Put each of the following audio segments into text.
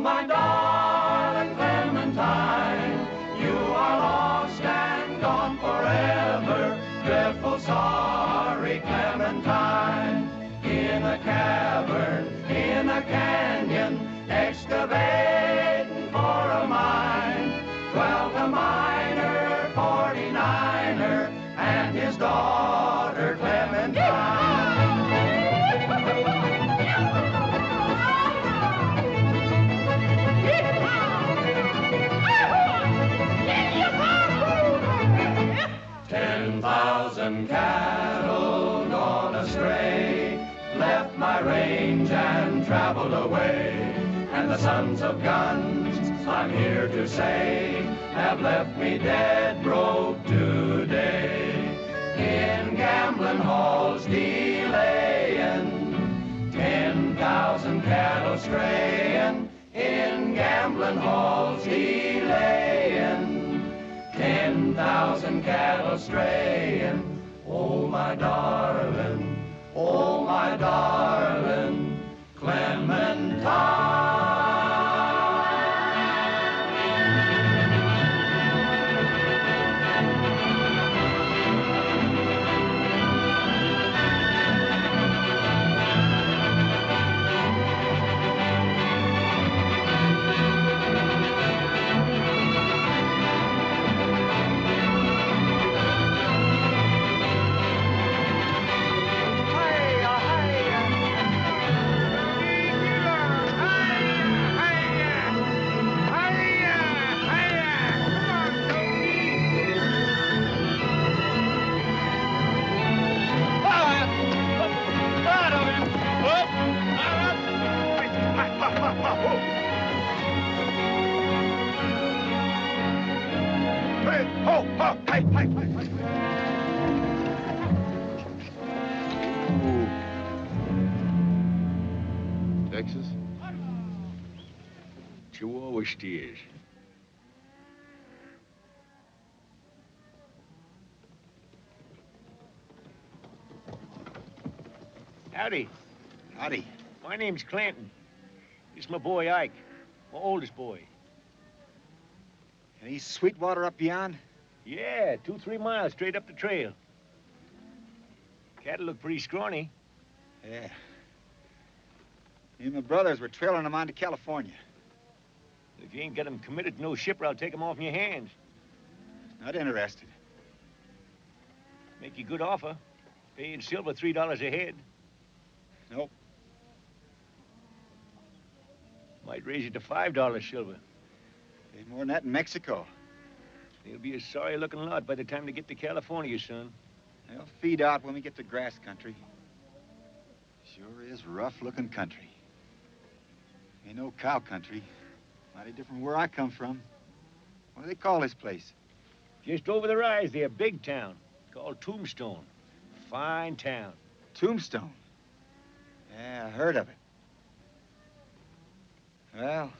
my darling Clementine, you are lost and gone forever. Dreadful sorry Clementine, in a cavern, in a canyon, excavating for a mine. Dwelt a miner, 49er, and his daughter Clementine. Cattle gone astray, left my range and traveled away. And the sons of guns, I'm here to say, have left me dead broke today. In gambling halls delaying, 10,000 cattle straying. In gambling halls delaying, 10,000 cattle straying. Oh, my darling, Clementine. Texas? Chihuahua steers. Howdy. Howdy. My name's Clanton. This is my boy Ike, my oldest boy. And he's Sweetwater up beyond? Yeah, 2-3 miles straight up the trail. Cattle look pretty scrawny. Yeah. Me and my brothers were trailing them on to California. If you ain't got them committed to no shipper, I'll take them off in your hands. Not interested. Make you a good offer. Pay you in silver $3 a head. Nope. Might raise it to $5 silver. Paid more than that in Mexico. They'll be a sorry-looking lot by the time they get to California, son. They'll feed out when we get to grass country. Sure is rough-looking country. Ain't no cow country. Mighty different where I come from. What do they call this place? Just over the rise there, big town. Called Tombstone. Fine town. Tombstone? Yeah, I heard of it. Well,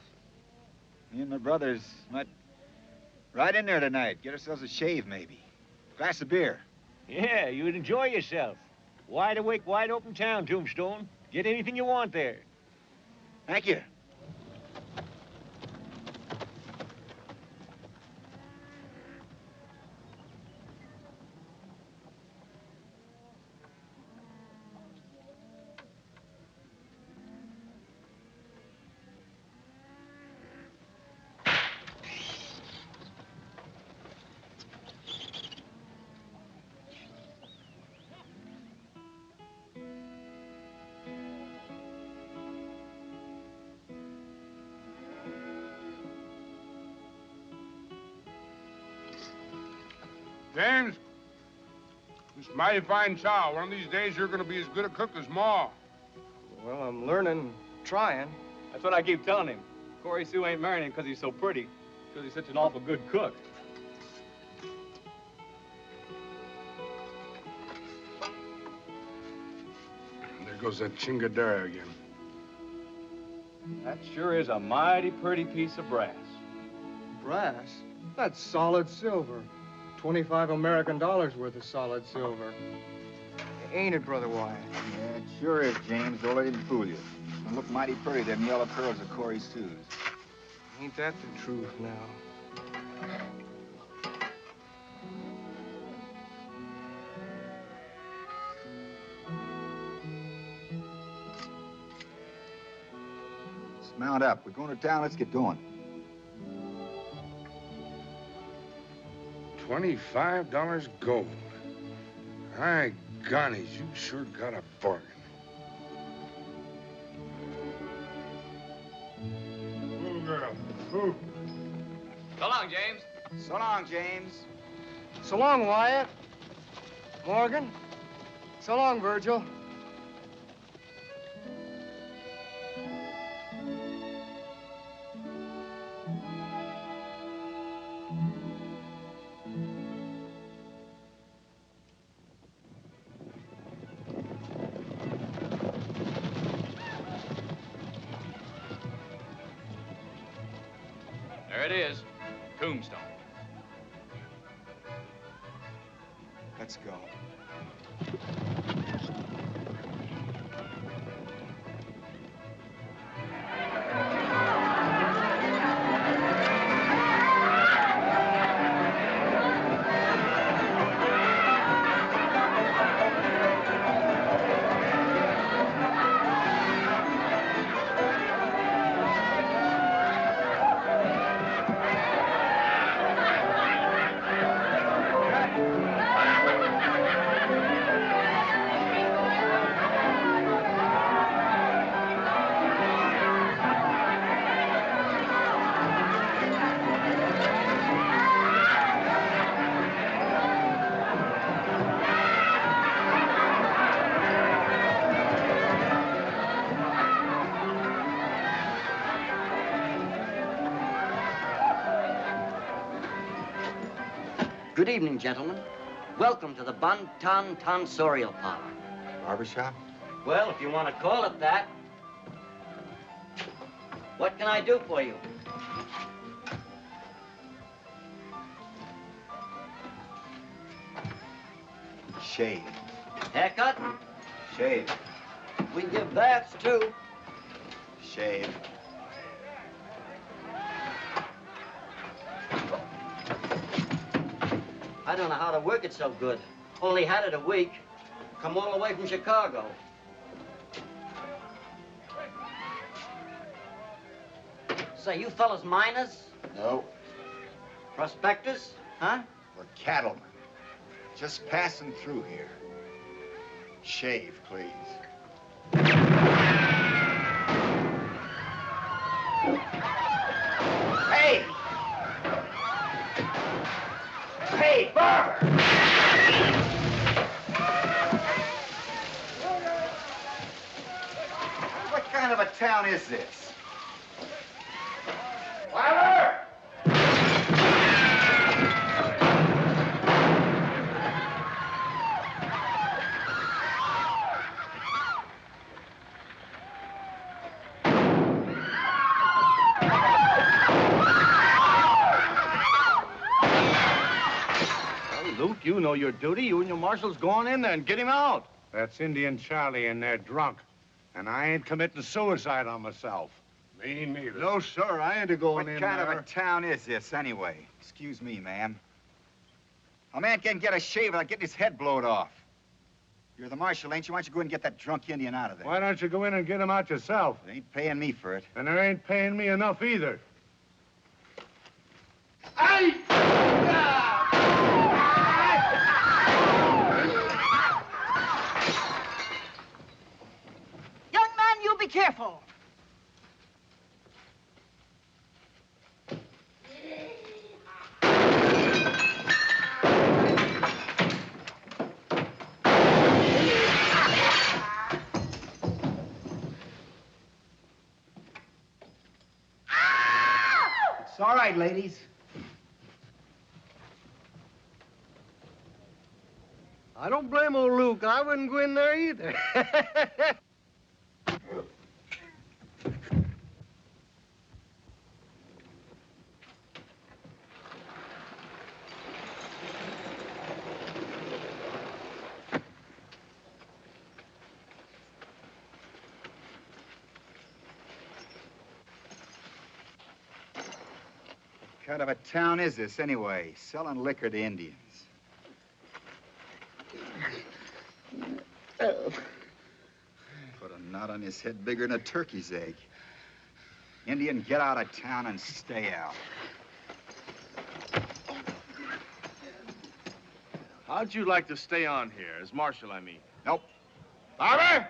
me and my brothers might ride in there tonight. Get ourselves a shave, maybe. Glass of beer. Yeah, you'd enjoy yourself. Wide awake, wide open town, Tombstone. Get anything you want there. Thank you. James, this is mighty fine chow. One of these days, you're going to be as good a cook as Ma. Well, I'm learning, trying. That's what I keep telling him. Corey Sue ain't marrying him because he's so pretty, because he's such an awful good cook. There goes that chingadera again. That sure is a mighty pretty piece of brass. Brass? That's solid silver. 25 American dollars worth of solid silver. Ain't it, Brother Wyatt? Yeah, it sure is, James. Don't let him fool you. They look mighty pretty, them yellow curls of Corey Sue's. Ain't that the truth now? Let's mount up. We're going to town. Let's get going. $25 gold. My gonnies, you sure got a bargain. Move, girl. Move. So long, James. So long, James. So long, Wyatt. Morgan. So long, Virgil. There it is. Tombstone. Let's go. Good evening, gentlemen. Welcome to the Bun Ton Tonsorial Parlor. Barbershop? Well, if you want to call it that. What can I do for you? Shave. Haircut? Shave. We give baths, too. Shave. I don't know how to work it so good. Only had it a week. Come all the way from Chicago. Say, you fellas miners? No. Prospectors? Huh? We're cattlemen. Just passing through here. Shave, please. Hey! Hey, barber! What kind of a town is this? Wyatt Earp! Luke, you know your duty. You and your marshals go on in there and get him out. That's Indian Charlie in there drunk. And I ain't committing suicide on myself. Me neither. No, sir, I ain't going in What there. kind of a town is this, anyway? Excuse me, ma'am. A man can't get a shave without getting his head blowed off. You're the marshal, ain't you? Why don't you go and get that drunk Indian out of there? Why don't you go in and get him out yourself? They ain't paying me for it. And they ain't paying me enough either. Young man, you be careful. ladies? I don't blame old Luke. I wouldn't go in there either. What kind of a town is this, anyway? Selling liquor to Indians. Put a knot on his head bigger than a turkey's egg. Indian, get out of town and stay out. How'd you like to stay on here, as Marshal, I mean? Nope. Barber!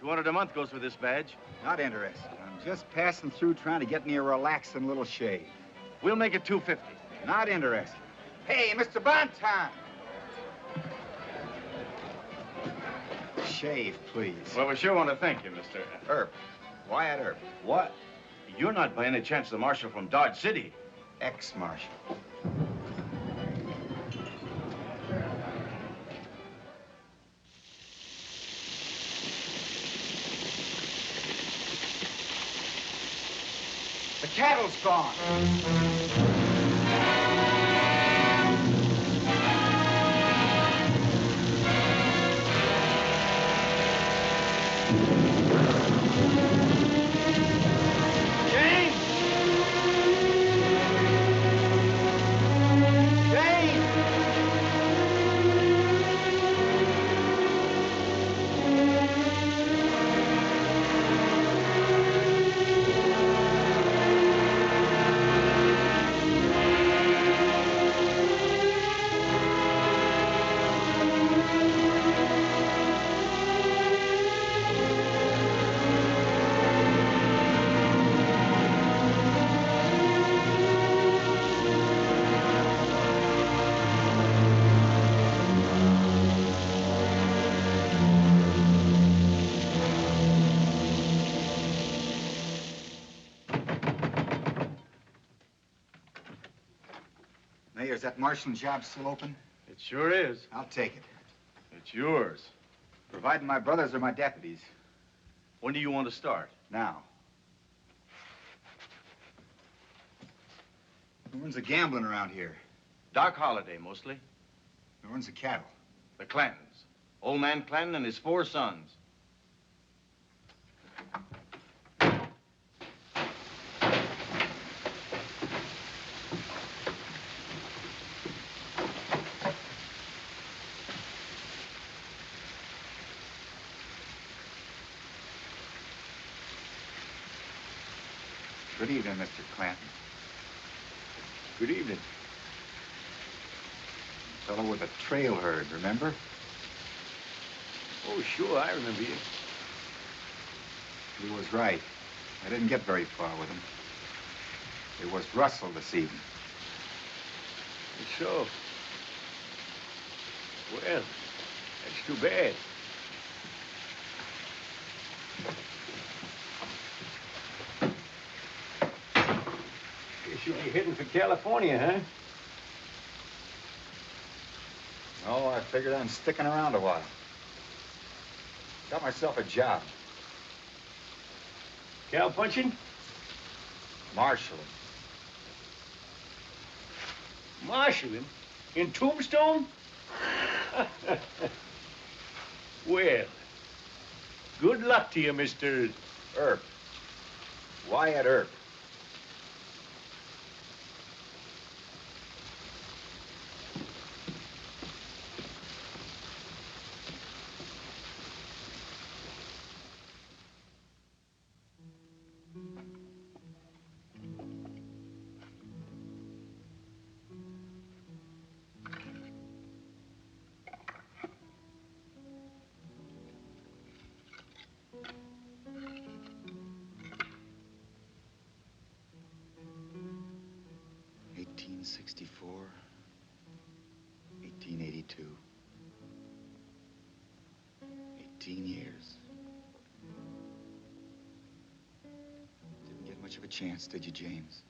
$200 a month goes with this badge. Not interested. I'm just passing through trying to get me a relaxing little shave. We'll make it $250. Not interested. Hey, Mr. Bonton! Shave, please. Well, we sure want to thank you, Mr. Earp. Wyatt Earp. What? You're not by any chance the Marshal from Dodge City? Ex-Marshal. The cattle's gone. Mayor, is that marshalling job still open? It sure is. I'll take it. It's yours. Providing my brothers are my deputies. When do you want to start? Now. Who runs the gambling around here? Doc Holliday, mostly. Who runs the cattle? The Clantons. Old Man Clanton and his 4 sons. Good evening, Mr. Clanton. Good evening. Fellow with a trail herd, remember? Oh, sure, I remember you. He was right. I didn't get very far with him. It was Russell this evening. So? Well, that's too bad. Guess you ain't heading for California, huh? No, I figured I'm sticking around a while. Got myself a job. Cow punching? Marshalling. Marshalling? In Tombstone? Well, good luck to you, Mr. Earp. Wyatt Earp. '64, 1882. 18 years. Didn't get much of a chance, did you, James?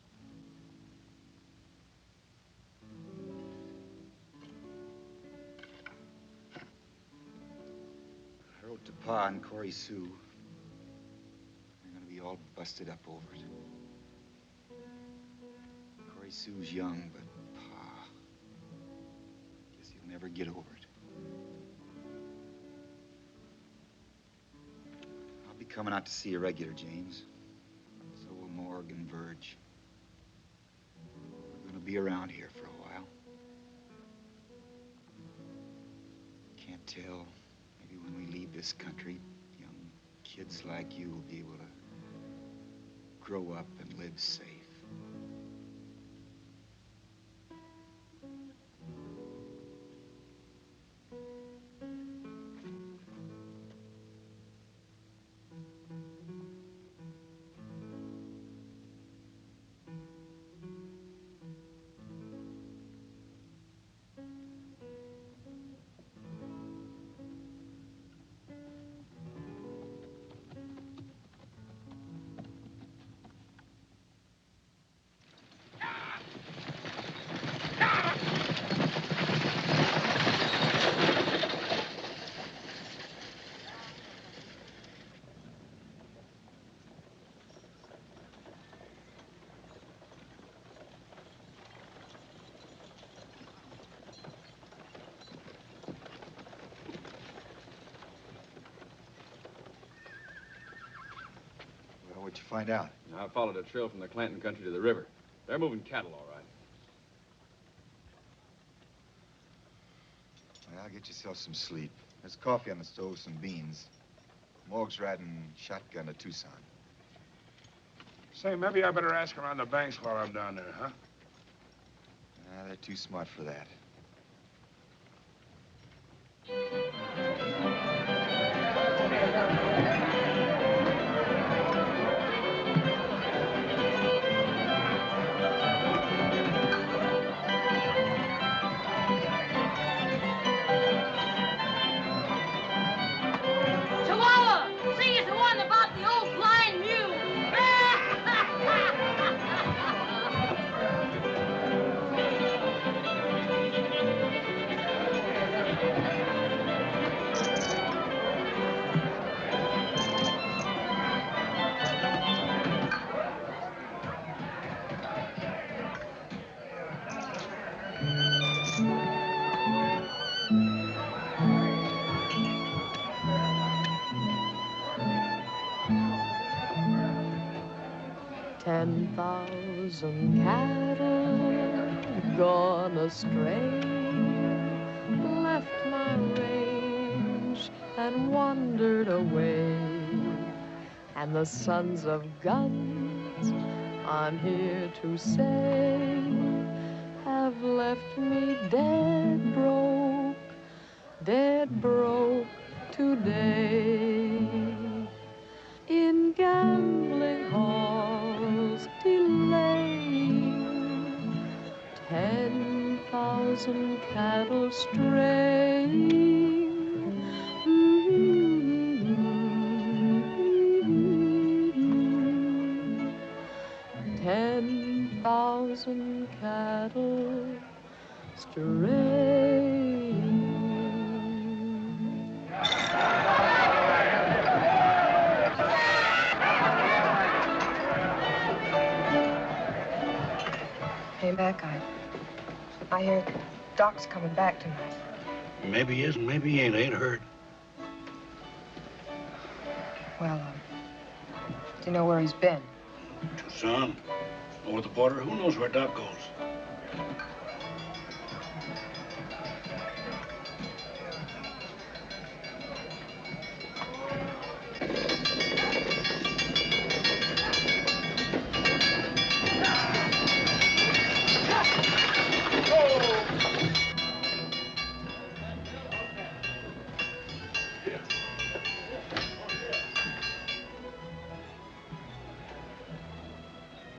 Pa and Corey Sue. They're gonna be all busted up over it. Corey Sue's young, but Pa, guess he'll never get over it. I'll be coming out to see you regular, James. So will Morg and Verge. We're gonna be around here for a while. Can't tell. Maybe when we leave this country, young kids like you will be able to grow up and live safe. What'd you find out? I followed a trail from the Clanton country to the river. They're moving cattle, all right. Well, get yourself some sleep. There's coffee on the stove, some beans. Morg's riding shotgun to Tucson. Say, maybe I better ask around the banks while I'm down there, huh? They're too smart for that. Chihuahua, sing us one about the old flying mule. 10,000 cattle gone astray, left my range and wandered away. And the sons of guns, I'm here to say, have left me dead broke today. In gambling halls delaying, 10,000 cattle straying. 10,000 cattle straying. Hey, Mac, I hear Doc's coming back tonight. Maybe he is and maybe he ain't. I ain't heard. Well, do you know where he's been? Tucson. Over the border. Who knows where Doc goes?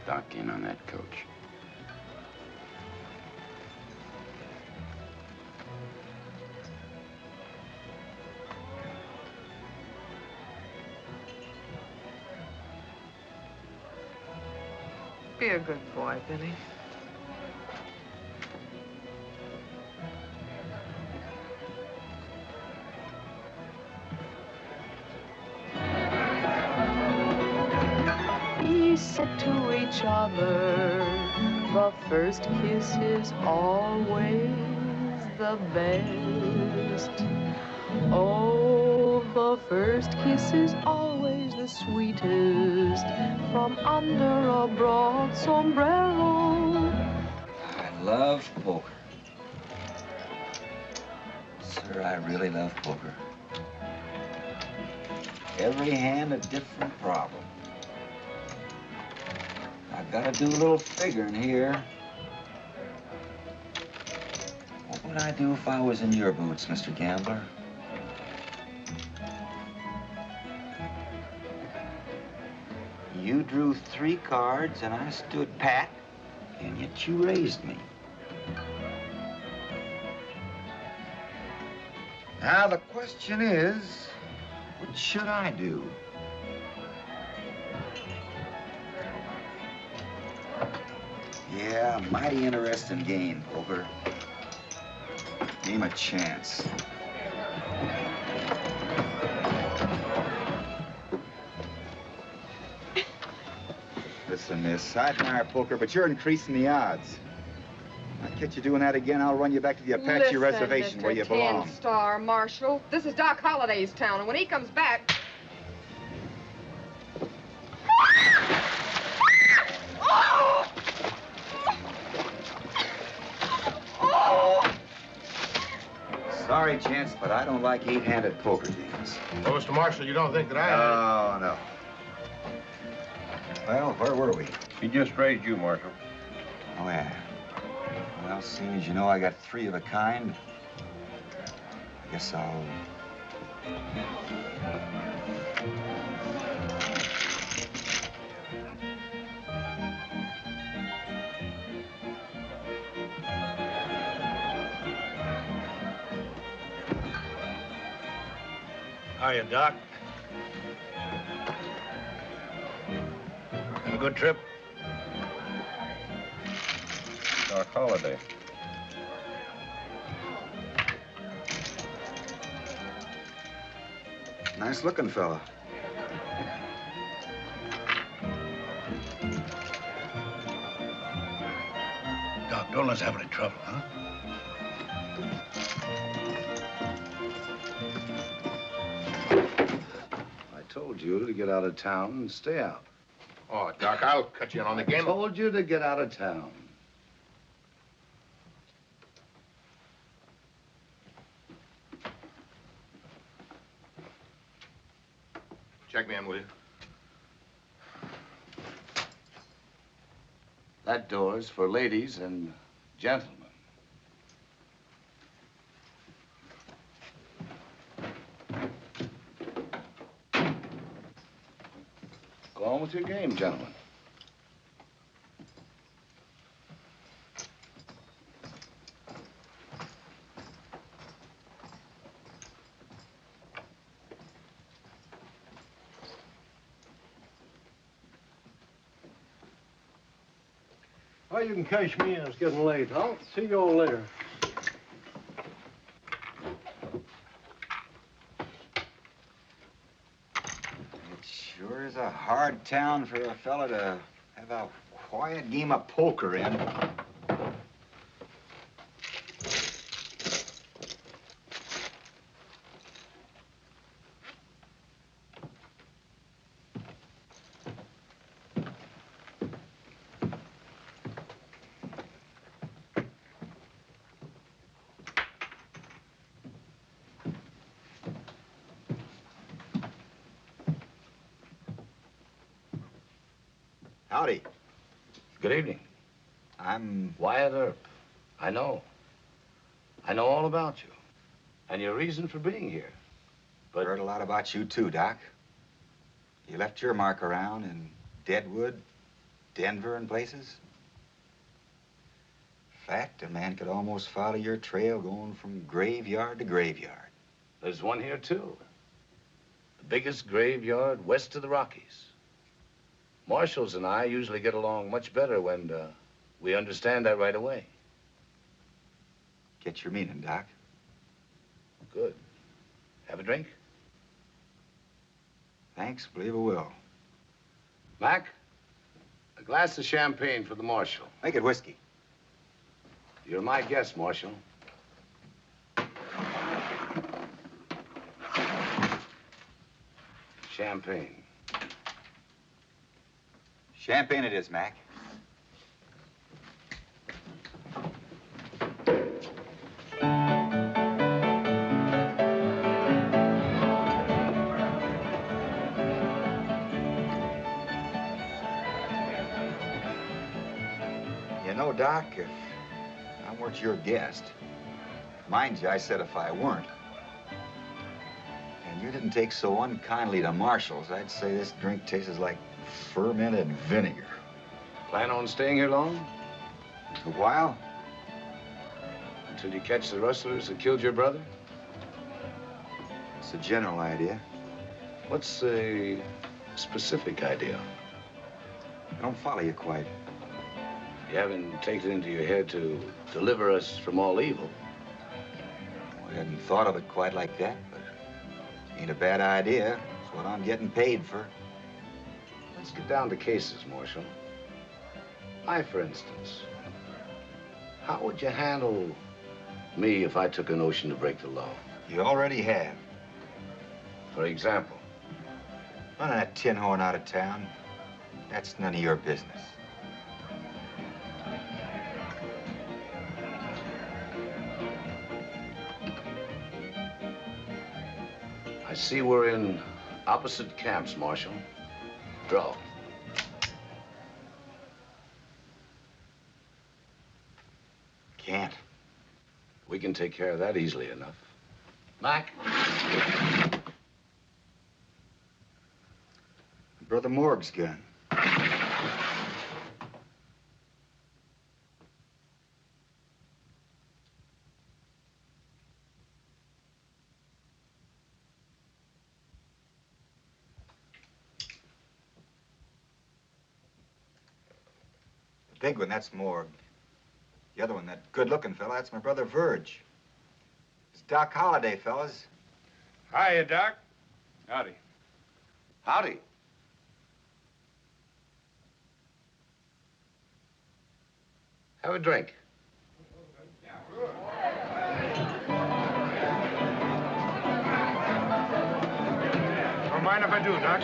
Doc in on that coach. Be a good boy, Billy. said to each other, the first kiss is always the best. Oh, the first kiss is always the sweetest from under a broad sombrero. I love poker. Sir, I really love poker. Every hand a different problem. I've got to do a little figuring here. What would I do if I was in your boots, Mr. Gambler? You drew 3 cards and I stood pat, and yet you raised me. Now the question is, what should I do? Yeah, mighty interesting game, poker. Name a chance. Listen, miss, I admire poker, but you're increasing the odds. I catch you doing that again, I'll run you back to the Apache Reservation Mr. where you belong. 10-star Marshal, this is Doc Holliday's town, and when he comes back... Oh! Oh! Sorry, Chance, but I don't like 8-handed poker games. Well, Mr. Marshal, you don't think that I... Oh, no. Well, where were we? He just raised you, Marshal. Oh, yeah. Well, seeing as you know I got 3 of a kind, I guess I'll... Hiya, Doc. Have a good trip? Doc Holliday. Nice looking fella. Doc, don't let's have any trouble, huh? I told you to get out of town and stay out. Oh, Doc, I'll cut you in on the game. I told you to get out of town. Check me in, will you? That door's for ladies and gentlemen. Go on with your game, gentlemen. Well, you can cash me in. It's getting late. I'll see you all later. It sure is a hard town for a fella to have a quiet game of poker in. Howdy. Good evening. I'm Wyatt Earp. I know. I know all about you. And your reason for being here. But heard a lot about you too, Doc. You left your mark around in Deadwood, Denver, and places. In fact, a man could almost follow your trail going from graveyard to graveyard. There's one here, too. The biggest graveyard west of the Rockies. Marshals and I usually get along much better when we understand that right away. Get your meaning, Doc. Good. Have a drink? Thanks, believe I will. Mac, Glass of champagne for the Marshal. Make it whiskey. You're my guest, Marshal. Champagne. Champagne it is, Mac. You know, Doc, if I weren't your guest, mind you, I said if I weren't, and you didn't take so unkindly to Marshall's, I'd say this drink tastes like fermented vinegar. Plan on staying here long? A while? Until you catch the rustlers that killed your brother? It's a general idea. What's a specific idea? I don't follow you quite. You haven't taken it into your head to deliver us from all evil. I hadn't thought of it quite like that, but ain't a bad idea. It's what I'm getting paid for. Let's get down to cases, Marshal. I, for instance, how would you handle me if I took a notion to break the law? You already have. For example? Running that tin horn out of town, that's none of your business. I see we're in opposite camps, Marshal. Draw. Can't. We can take care of that easily enough. Mac? Brother Morg's gun. The big one, that's Morg. The other one, that good-looking fella, that's my brother Verge. It's Doc Holliday, fellas. Hiya, Doc. Howdy. Howdy. Have a drink. Don't mind if I do, Doc.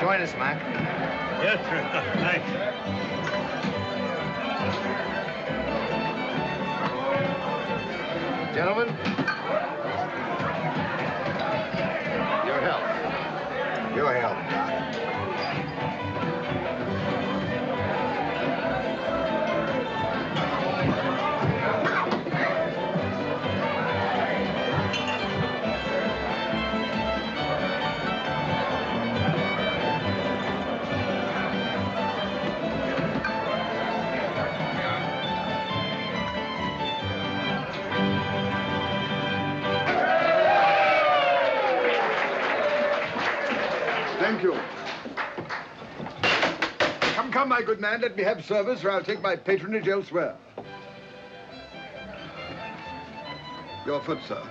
Join us, Mac. Yes, sir. Thanks. Gentlemen, your health. Your health, Doc. Thank you. Come, my good man, let me have service, or I'll take my patronage elsewhere. Your foot, sir.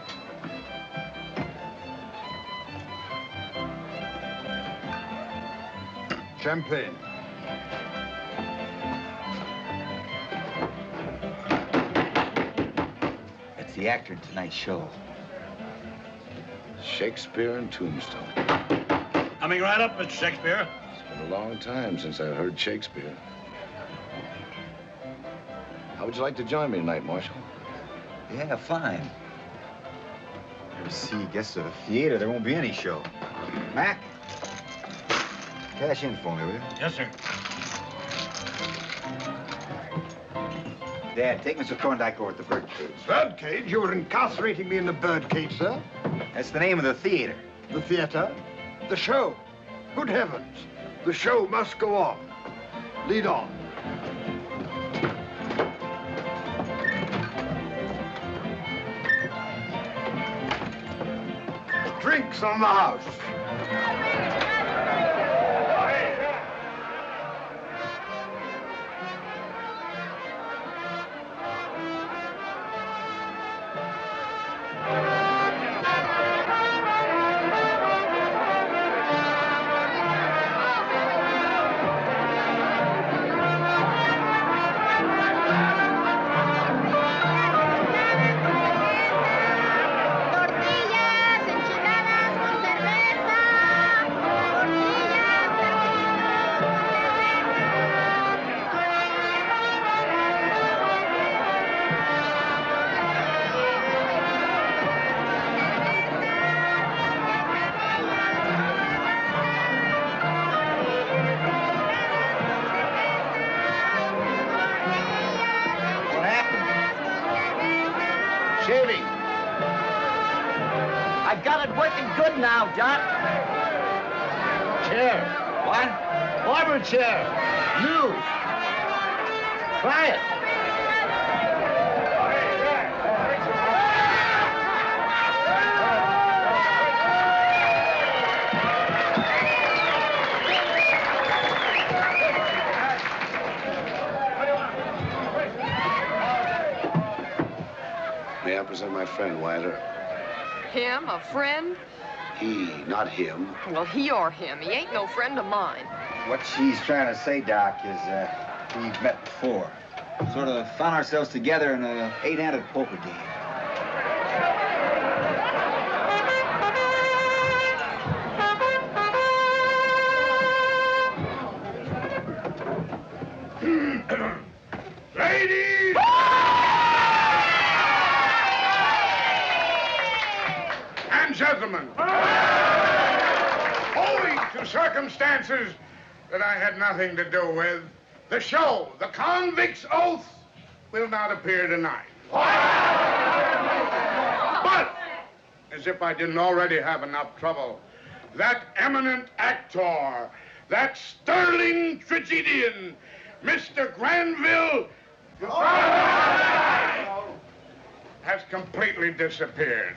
Champagne. That's the actor in tonight's show. Shakespeare and Tombstone. Coming right up, Mr. Shakespeare. It's been a long time since I've heard Shakespeare. How would you like to join me tonight, Marshal? Yeah, fine. Ever see guests at a theater, there won't be any show. Mac, cash in for me, will you? Yes, sir. Dad, take Mr. Thorndike over at the birdcage. Birdcage? You were incarcerating me in the birdcage, sir? That's the name of the theater. The theater? The show. Good heavens. The show must go on. Lead on. Drinks on the house. Shaving. I got it working good now, Doc. Chair. What? Barber chair. New. Try it. May I present my friend, Wyatt Earp? Him? A friend? He, not him. Well, he or him. He ain't no friend of mine. What she's trying to say, Doc, is we've met before. Sort of found ourselves together in a 8-handed poker game. Ladies! And gentlemen, owing to circumstances that I had nothing to do with, the show, The Convict's Oath, will not appear tonight. But, as if I didn't already have enough trouble, that eminent actor, that sterling tragedian, Mr. Granville, has completely disappeared.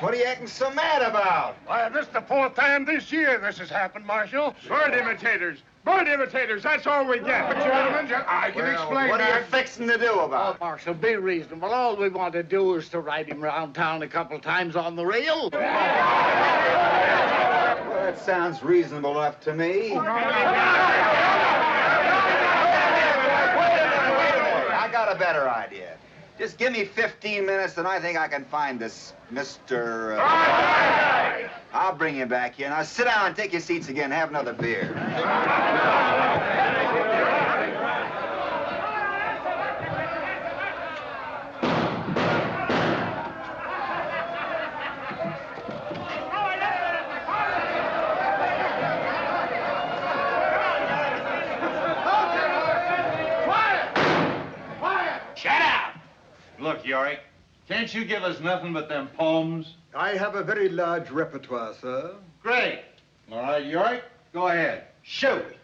What are you acting so mad about? Why, this is the 4th time this year this has happened, Marshal. Bird imitators. Bird imitators, that's all we get. But, gentlemen, I can explain what that. are you fixing to do about it? Marshal, be reasonable. All we want to do is to ride him around town a couple times on the rail. Well, that sounds reasonable enough to me. Wait a minute. I got a better idea. Just give me 15 minutes, and I think I can find this Mr. I'll bring him back here. Now, sit down and take your seats again. Have another beer. Look, Yorick, can't you give us nothing but them poems? I have a very large repertoire, sir. Great. All right, Yorick, go ahead. Shoot.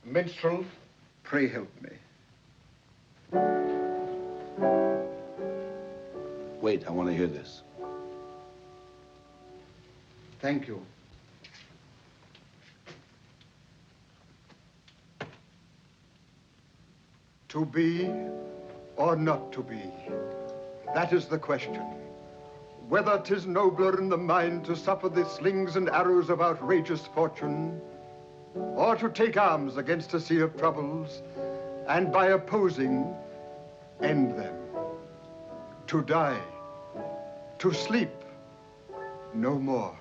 Minstrel, pray help me. Wait, I want to hear this. Thank you. To be or not to be, that is the question. Whether 'tis nobler in the mind to suffer the slings and arrows of outrageous fortune, or to take arms against a sea of troubles, and by opposing, end them. To die, to sleep, no more.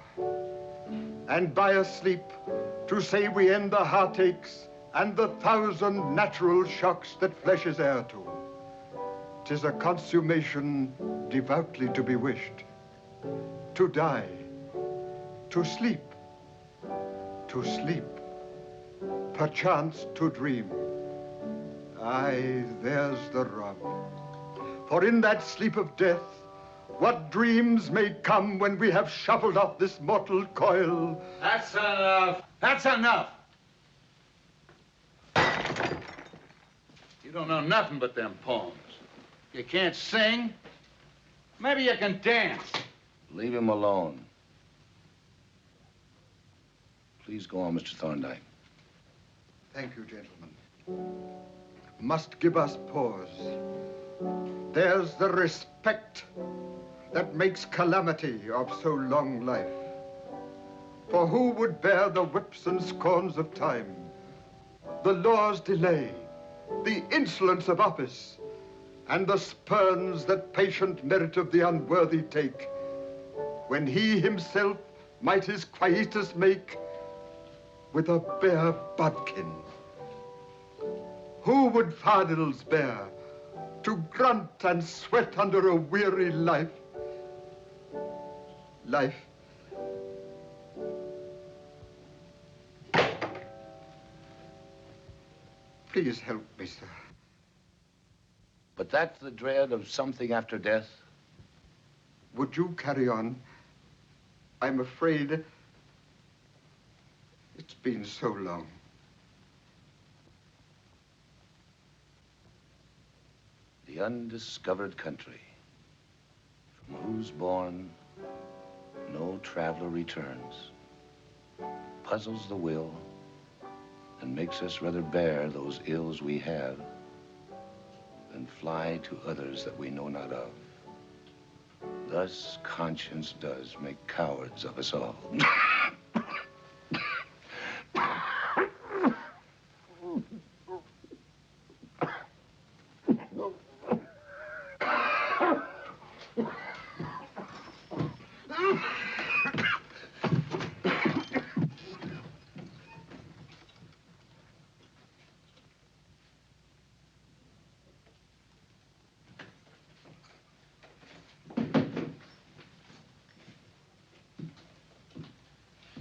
And by a sleep, to say we end the heartaches and the 1,000 natural shocks that flesh is heir to. 'Tis a consummation devoutly to be wished. To die, to sleep, perchance to dream. Aye, there's the rub. For in that sleep of death, what dreams may come when we have shuffled off this mortal coil. That's enough. That's enough. You don't know nothing but them poems. You can't sing. Maybe you can dance. Leave him alone. Please go on, Mr. Thorndyke. Thank you, gentlemen. Must give us pause. There's the respect that makes calamity of so long life. For who would bear the whips and scorns of time, the law's delay, the insolence of office, and the spurns that patient merit of the unworthy take, when he himself might his quietus make with a bare bodkin. Who would fardels bear to grunt and sweat under a weary life? Life. Please help me, sir. But that's the dread of something after death? Would you carry on? I'm afraid it's been so long. The undiscovered country, from whose bourne no traveler returns, puzzles the will and makes us rather bear those ills we have than fly to others that we know not of. Thus conscience does make cowards of us all.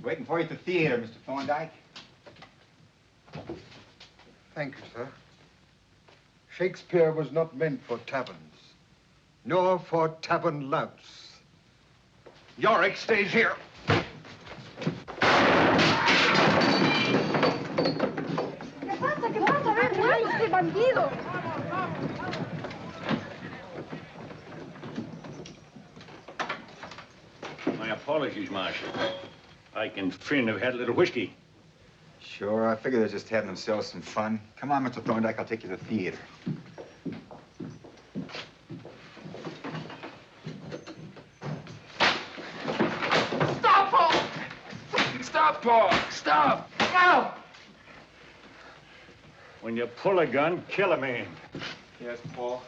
Waiting for you at the theater, Mr. Thorndyke. Thank you, sir. Shakespeare was not meant for taverns, nor for tavern louts. Yorick stays here. ¿Qué pasa? ¿Qué pasa? ¡Ven, este bandido! My apologies, Marshal. Ike and Finn have had a little whiskey. Sure, I figure they're just having themselves some fun. Come on, Mr. Thorndyke, I'll take you to the theater. Stop, Paul! Stop, Paul! Stop! No! When you pull a gun, kill a man. Yes, Paul.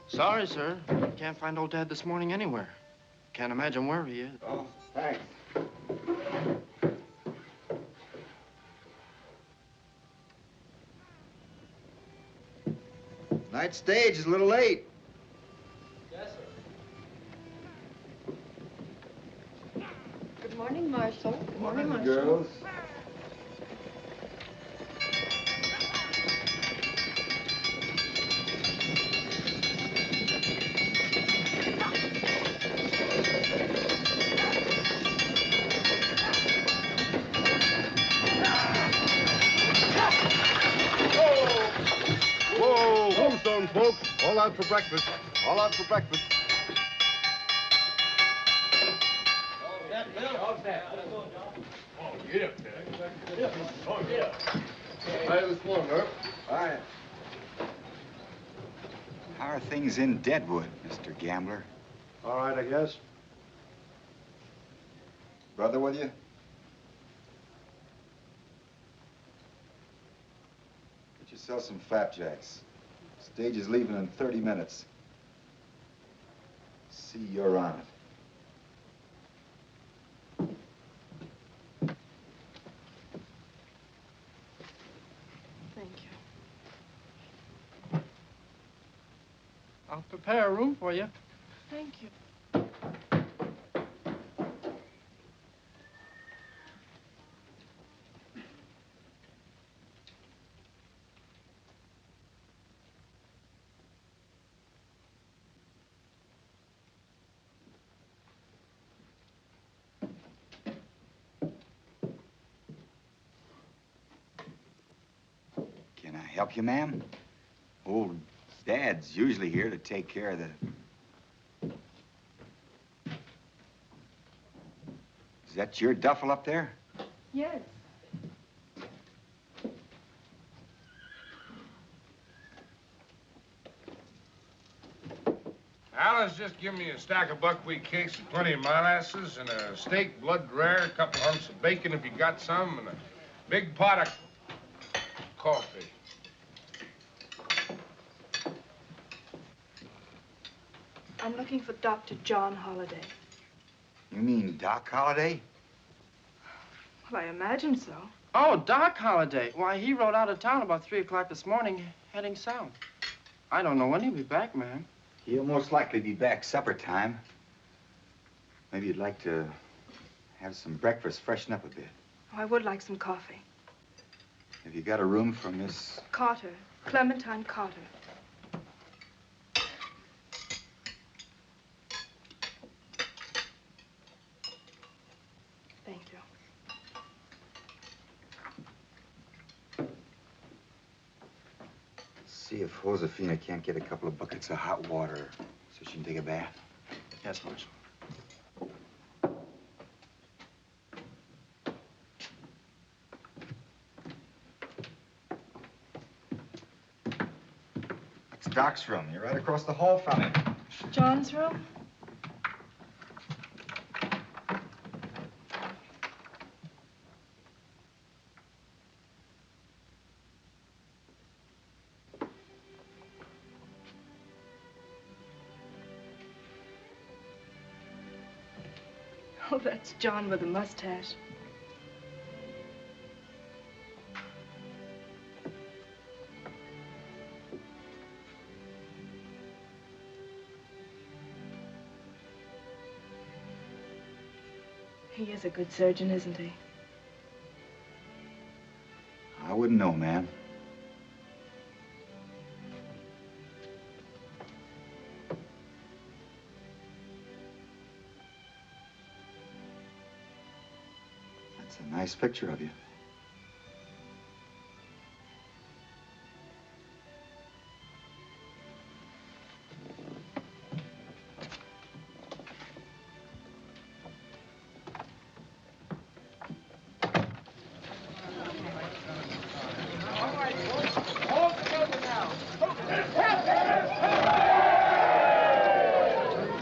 Sorry, sir. Can't find old Dad this morning anywhere. Can't imagine where he is. Oh, thanks. Night stage is a little late. Yes, sir. Good morning, Marshal. Good morning, Marshal. Girls. Whoa, Tombstone, folks. All out for breakfast. All out for breakfast. Hi, this morning, Earp. Hi. How are things in Deadwood, Mr. Gambler? All right, I guess. Brother with you? Get yourself some flapjacks. Stage is leaving in 30 minutes. See you're on it. Thank you. I'll prepare a room for you. Thank you. Can I help you, ma'am? Old Dad's usually here to take care of the... Is that your duffel up there? Yes. Alice, just give me a stack of buckwheat cakes with plenty of molasses and a steak, blood rare, a couple hunks of bacon if you got some, and a big pot of coffee. I'm looking for Dr. John Holliday. You mean Doc Holliday? Well, I imagine so. Oh, Doc Holliday. Why, he rode out of town about 3 o'clock this morning, heading south. I don't know when he'll be back, ma'am. He'll most likely be back supper time. Maybe you'd like to have some breakfast, freshen up a bit. Oh, I would like some coffee. Have you got a room for Miss... Carter. Clementine Carter. Thank you. See if Josefina can't get a couple of buckets of hot water so she can take a bath. Yes, Marshal. That's Doc's room. You're right across the hall from him. John's room? Oh, that's John with a mustache. He is a good surgeon, isn't he? I wouldn't know, ma'am. That's a nice picture of you.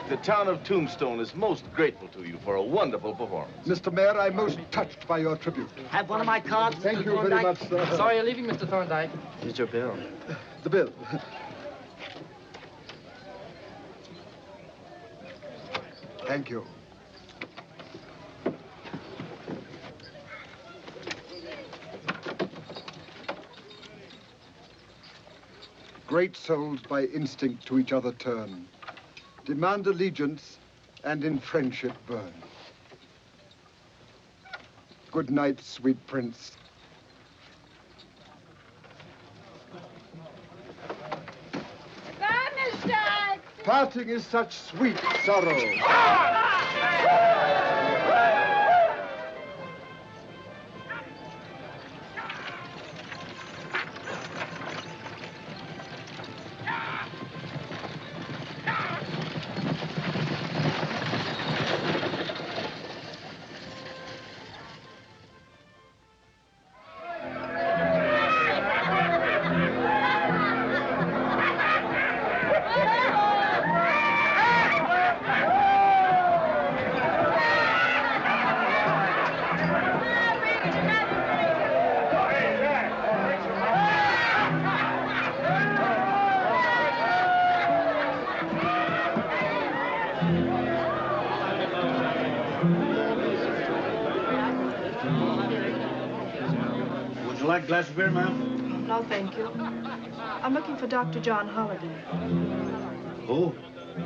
The town of Tombstone is most grateful to you for a wonderful performance. Mr. Mayor, I'm most touched by your tribute. Have one of my cards, Thank Mr. you very Thorndyke? much, sir. Sorry you're leaving, Mr. Thorndyke. Here's your bill. The bill. Thank you. Great souls by instinct to each other turn, demand allegiance, and in friendship burn. Good night, sweet prince. Goodness, Dad! Parting is such sweet sorrow. Would you like a glass of beer, ma'am? No, thank you. I'm looking for Dr. John Holliday. Who?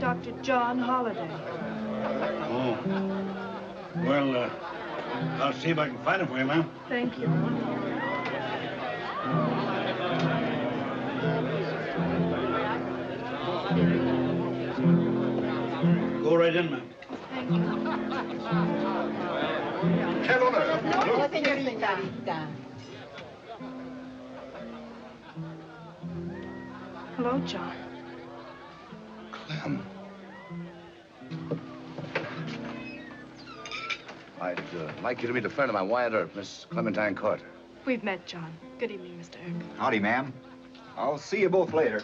Dr. John Holliday. Oh. Well, I'll see if I can find him for you, ma'am. Thank you. Go right in, ma'am. Thank you. Hello, John. I'd like you to meet a friend of mine, Wyatt Earp, Miss Clementine Carter. We've met, John. Good evening, Mr. Earp. Howdy, ma'am. I'll see you both later.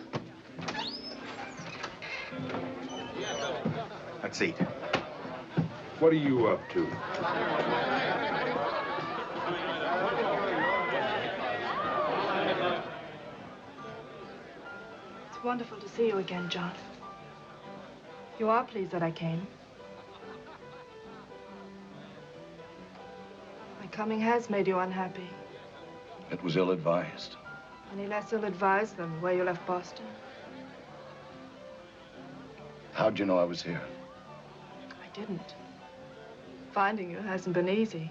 Let's eat. What are you up to? It's wonderful to see you again, John. You are pleased that I came. My coming has made you unhappy. It was ill-advised. Any less ill-advised than where you left Boston? How'd you know I was here? I didn't. Finding you hasn't been easy.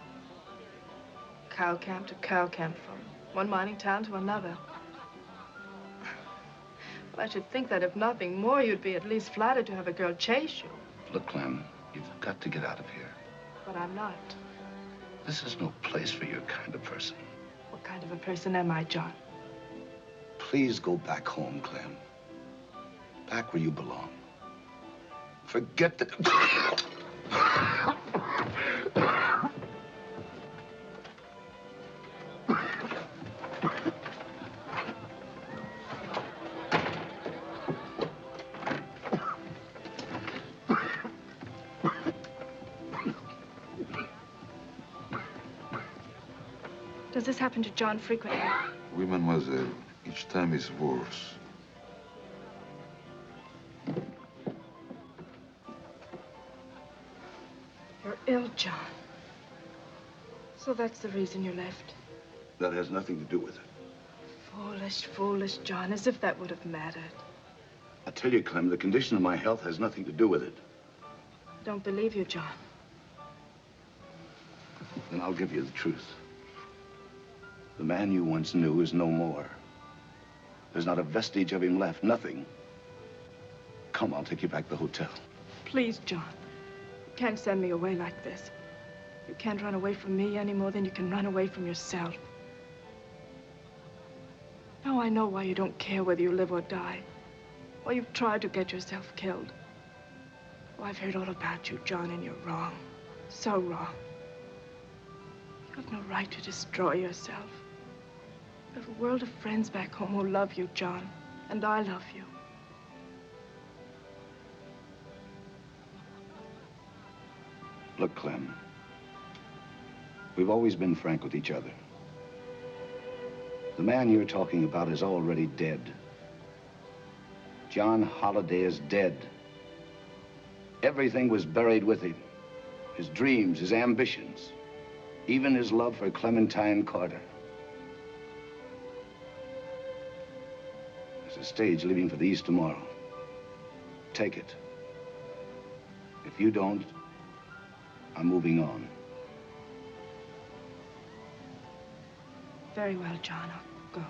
Cow camp to cow camp, from one mining town to another. Well, I should think that if nothing more, you'd be at least flattered to have a girl chase you. Look, Clem, you've got to get out of here. But I'm not. This is no place for your kind of person. What kind of a person am I, John? Please go back home, Clem. Back where you belong. Forget the... Does this happen to John frequently? Oui, mademoiselle. Each time is worse. You're ill, John. So that's the reason you left. That has nothing to do with it. Foolish, foolish, John, as if that would have mattered. I tell you, Clem, the condition of my health has nothing to do with it. I don't believe you, John. Then I'll give you the truth. The man you once knew is no more. There's not a vestige of him left, nothing. Come, I'll take you back to the hotel. Please, John. You can't send me away like this. You can't run away from me any more than you can run away from yourself. Now I know why you don't care whether you live or die. Why you've tried to get yourself killed. Oh, I've heard all about you, John, and you're wrong. So wrong. You have no right to destroy yourself. You have a world of friends back home who love you, John, and I love you. Look, Clem, we've always been frank with each other. The man you're talking about is already dead. John Holliday is dead. Everything was buried with him. His dreams, his ambitions, even his love for Clementine Carter. There's a stage leaving for the East tomorrow. Take it. If you don't, I'm moving on. Very well, John. I'll go.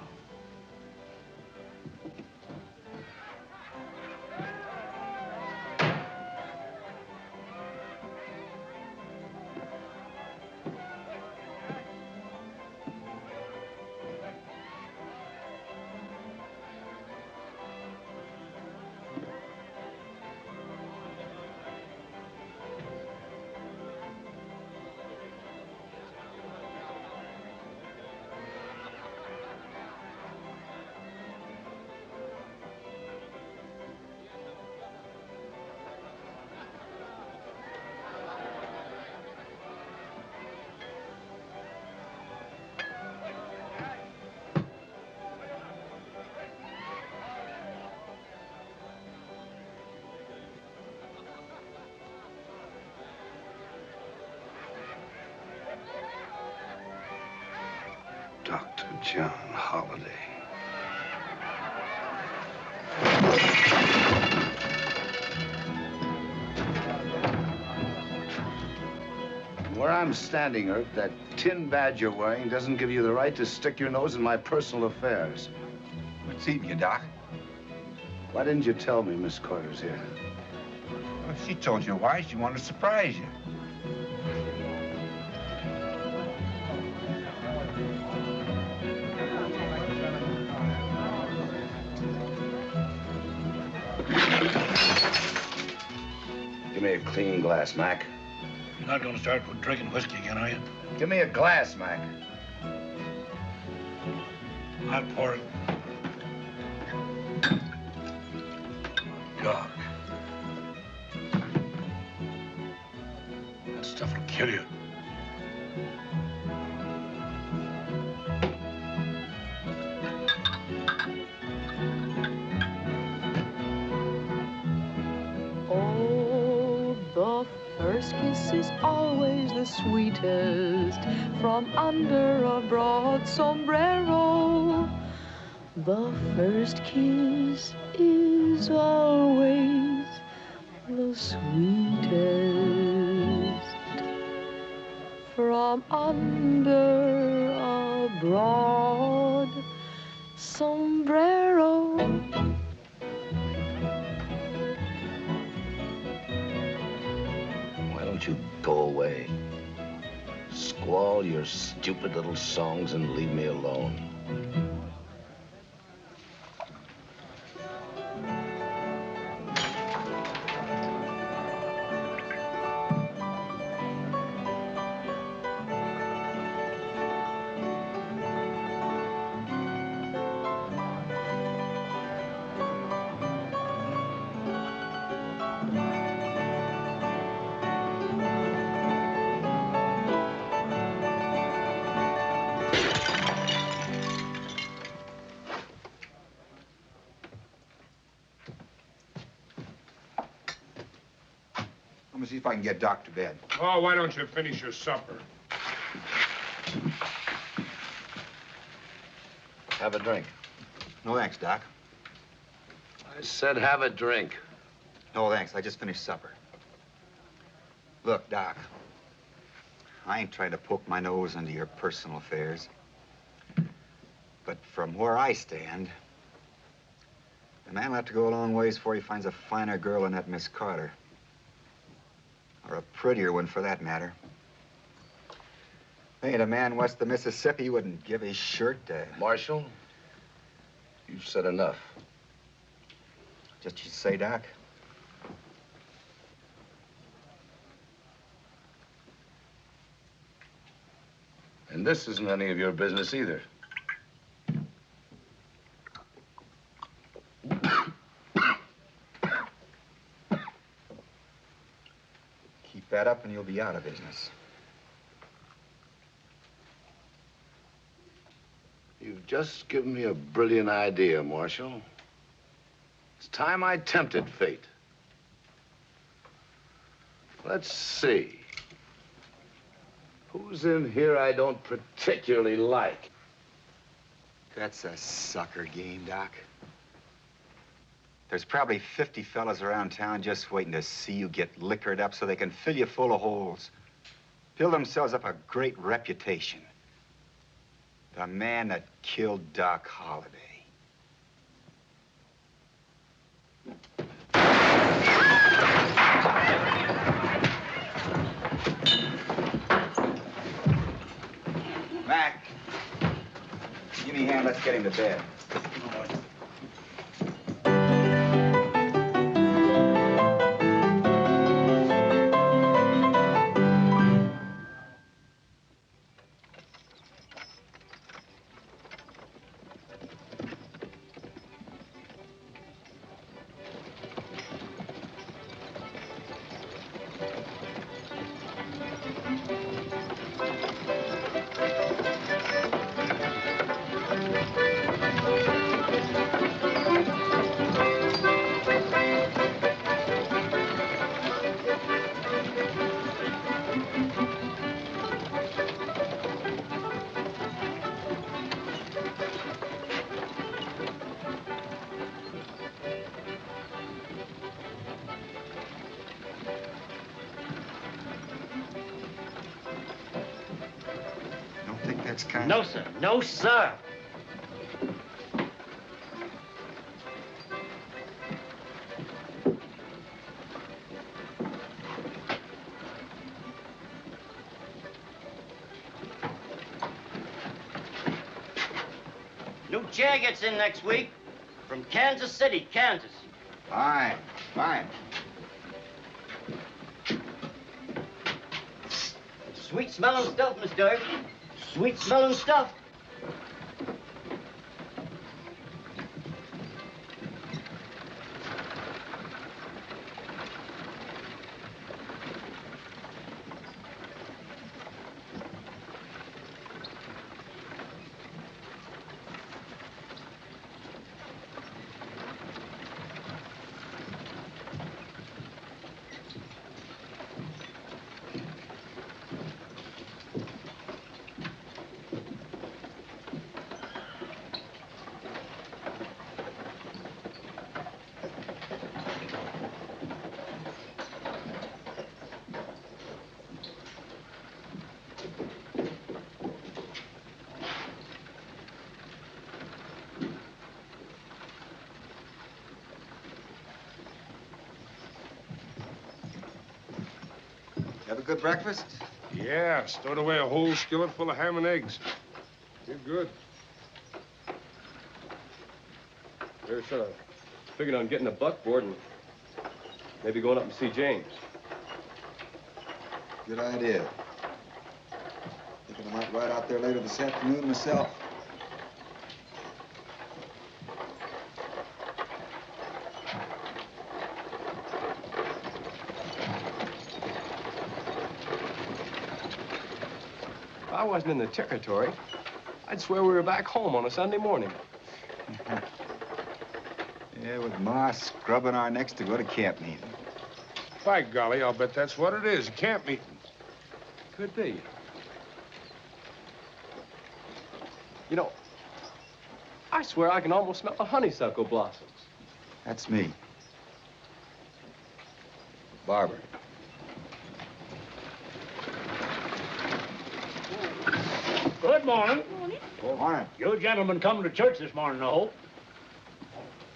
Dr. John Holliday. Where I'm standing, Earp, that tin badge you're wearing doesn't give you the right to stick your nose in my personal affairs. What's eating you, Doc? Why didn't you tell me Miss Carter's here? Well, she told you why. She wanted to surprise you. Give me a clean glass, Mac. You're not going to start drinking whiskey again, are you? Give me a glass, Mac. I'll pour it. God. That stuff will kill you. Oh, the first kiss is always the sweetest from under a broad sombrero. The first kiss is always the sweetest from under a broad sombrero. Why don't you go away? Squall your stupid little songs and leave me alone. Let me see if I can get Doc to bed. Oh, why don't you finish your supper? Have a drink. No thanks, Doc. I said have a drink. No thanks, I just finished supper. Look, Doc, I ain't trying to poke my nose into your personal affairs. But from where I stand, a man will have to go a long ways before he finds a finer girl than that Miss Carter. Or a prettier one, for that matter. There ain't a man west of the Mississippi who wouldn't give his shirt to... Marshal, you've said enough. Just you say, Doc. And this isn't any of your business either. Keep that up and you'll be out of business. You've just given me a brilliant idea, Marshal. It's time I tempted fate. Let's see. Who's in here I don't particularly like? That's a sucker game, Doc. There's probably 50 fellas around town just waiting to see you get liquored up so they can fill you full of holes. Build themselves up a great reputation. The man that killed Doc Holliday. Mac, give me a hand, let's get him to bed. No, sir. No, sir. New chair gets in next week from Kansas City, Kansas. Fine, fine. Sweet-smelling stuff, Mr. Earp. Sweet-smelling stuff. Have a good breakfast? Yeah, stowed away a whole skillet full of ham and eggs. You're good. We're sort of figuring on getting a buckboard and maybe going up and see James. Good idea. Thinking I might ride out there later this afternoon myself. If I wasn't in the territory, I'd swear we were back home on a Sunday morning. Yeah, with Ma scrubbing our necks to go to camp meeting. By golly, I'll bet that's what it is, a camp meeting. Could be. You know, I swear I can almost smell the honeysuckle blossoms. That's me. Barber. Good morning. Good morning. You gentlemen coming to church this morning, I hope.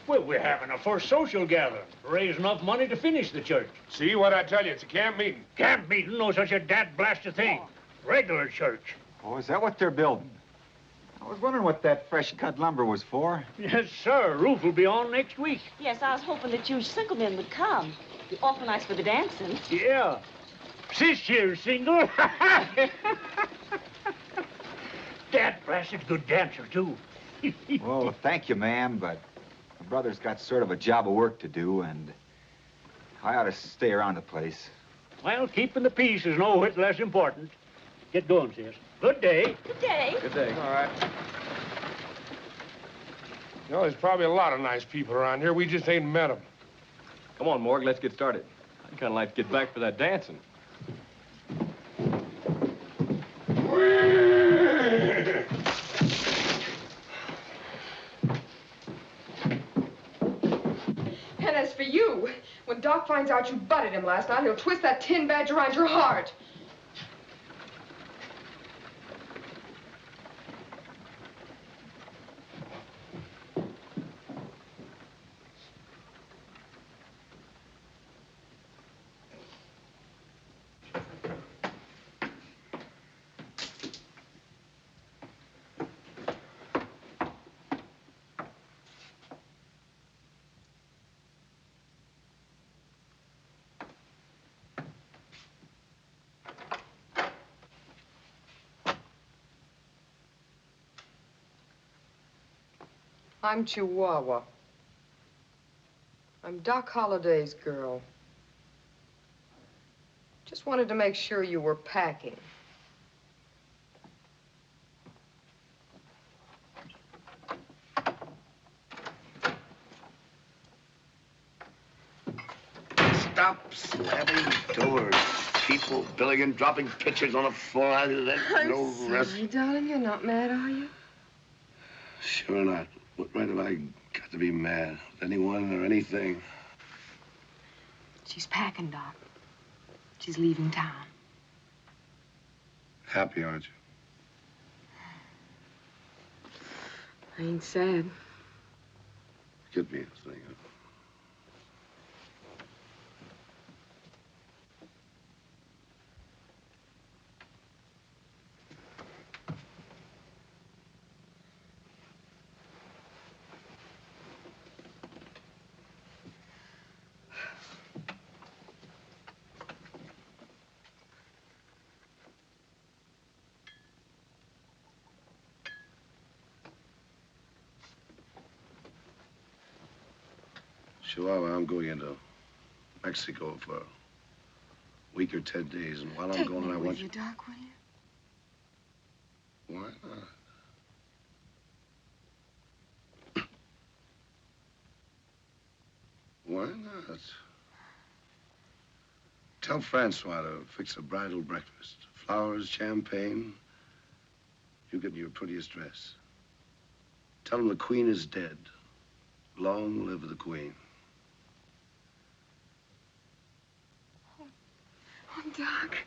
Well, we're having a first social gathering. Raise enough money to finish the church. See what I tell you, it's a camp meeting. Camp meeting? No such a dad-blasted thing. Regular church. Oh, is that what they're building? I was wondering what that fresh-cut lumber was for. Yes, sir. Roof will be on next week. Yes, I was hoping that you sicklemen would come. Be awful nice for the dancing. Yeah. This year's single. Dad-blasted good dancer, too. Well, thank you, ma'am, but my brother's got sort of a job of work to do, and I ought to stay around the place. Well, keeping the peace is no whit less important. Get going, sis. Good day. Good day. Good day. All right. You know, there's probably a lot of nice people around here. We just ain't met them. Come on, Morg, let's get started. I'd kind of like to get back for that dancing. And as for you, when Doc finds out you butted him last night, he'll twist that tin badge around your heart. I'm Chihuahua. I'm Doc Holliday's girl. Just wanted to make sure you were packing. Stop slamming doors. People billing and dropping pictures on the floor. I'm no rest. sorry, darling. You're not mad, are you? Sure not. What right have I got to be mad with anyone or anything? She's packing, Doc. She's leaving town. Happy, aren't you? I ain't sad. Get me a thing. Chihuahua, I'm going into Mexico for a week or 10 days, and while I'm Take going, me I with want you, Doc, will you? Why not? Why not? Tell Francois to fix a bridal breakfast. Flowers, champagne. You get me your prettiest dress. Tell him the Queen is dead. Long live the Queen. Oh, Doc.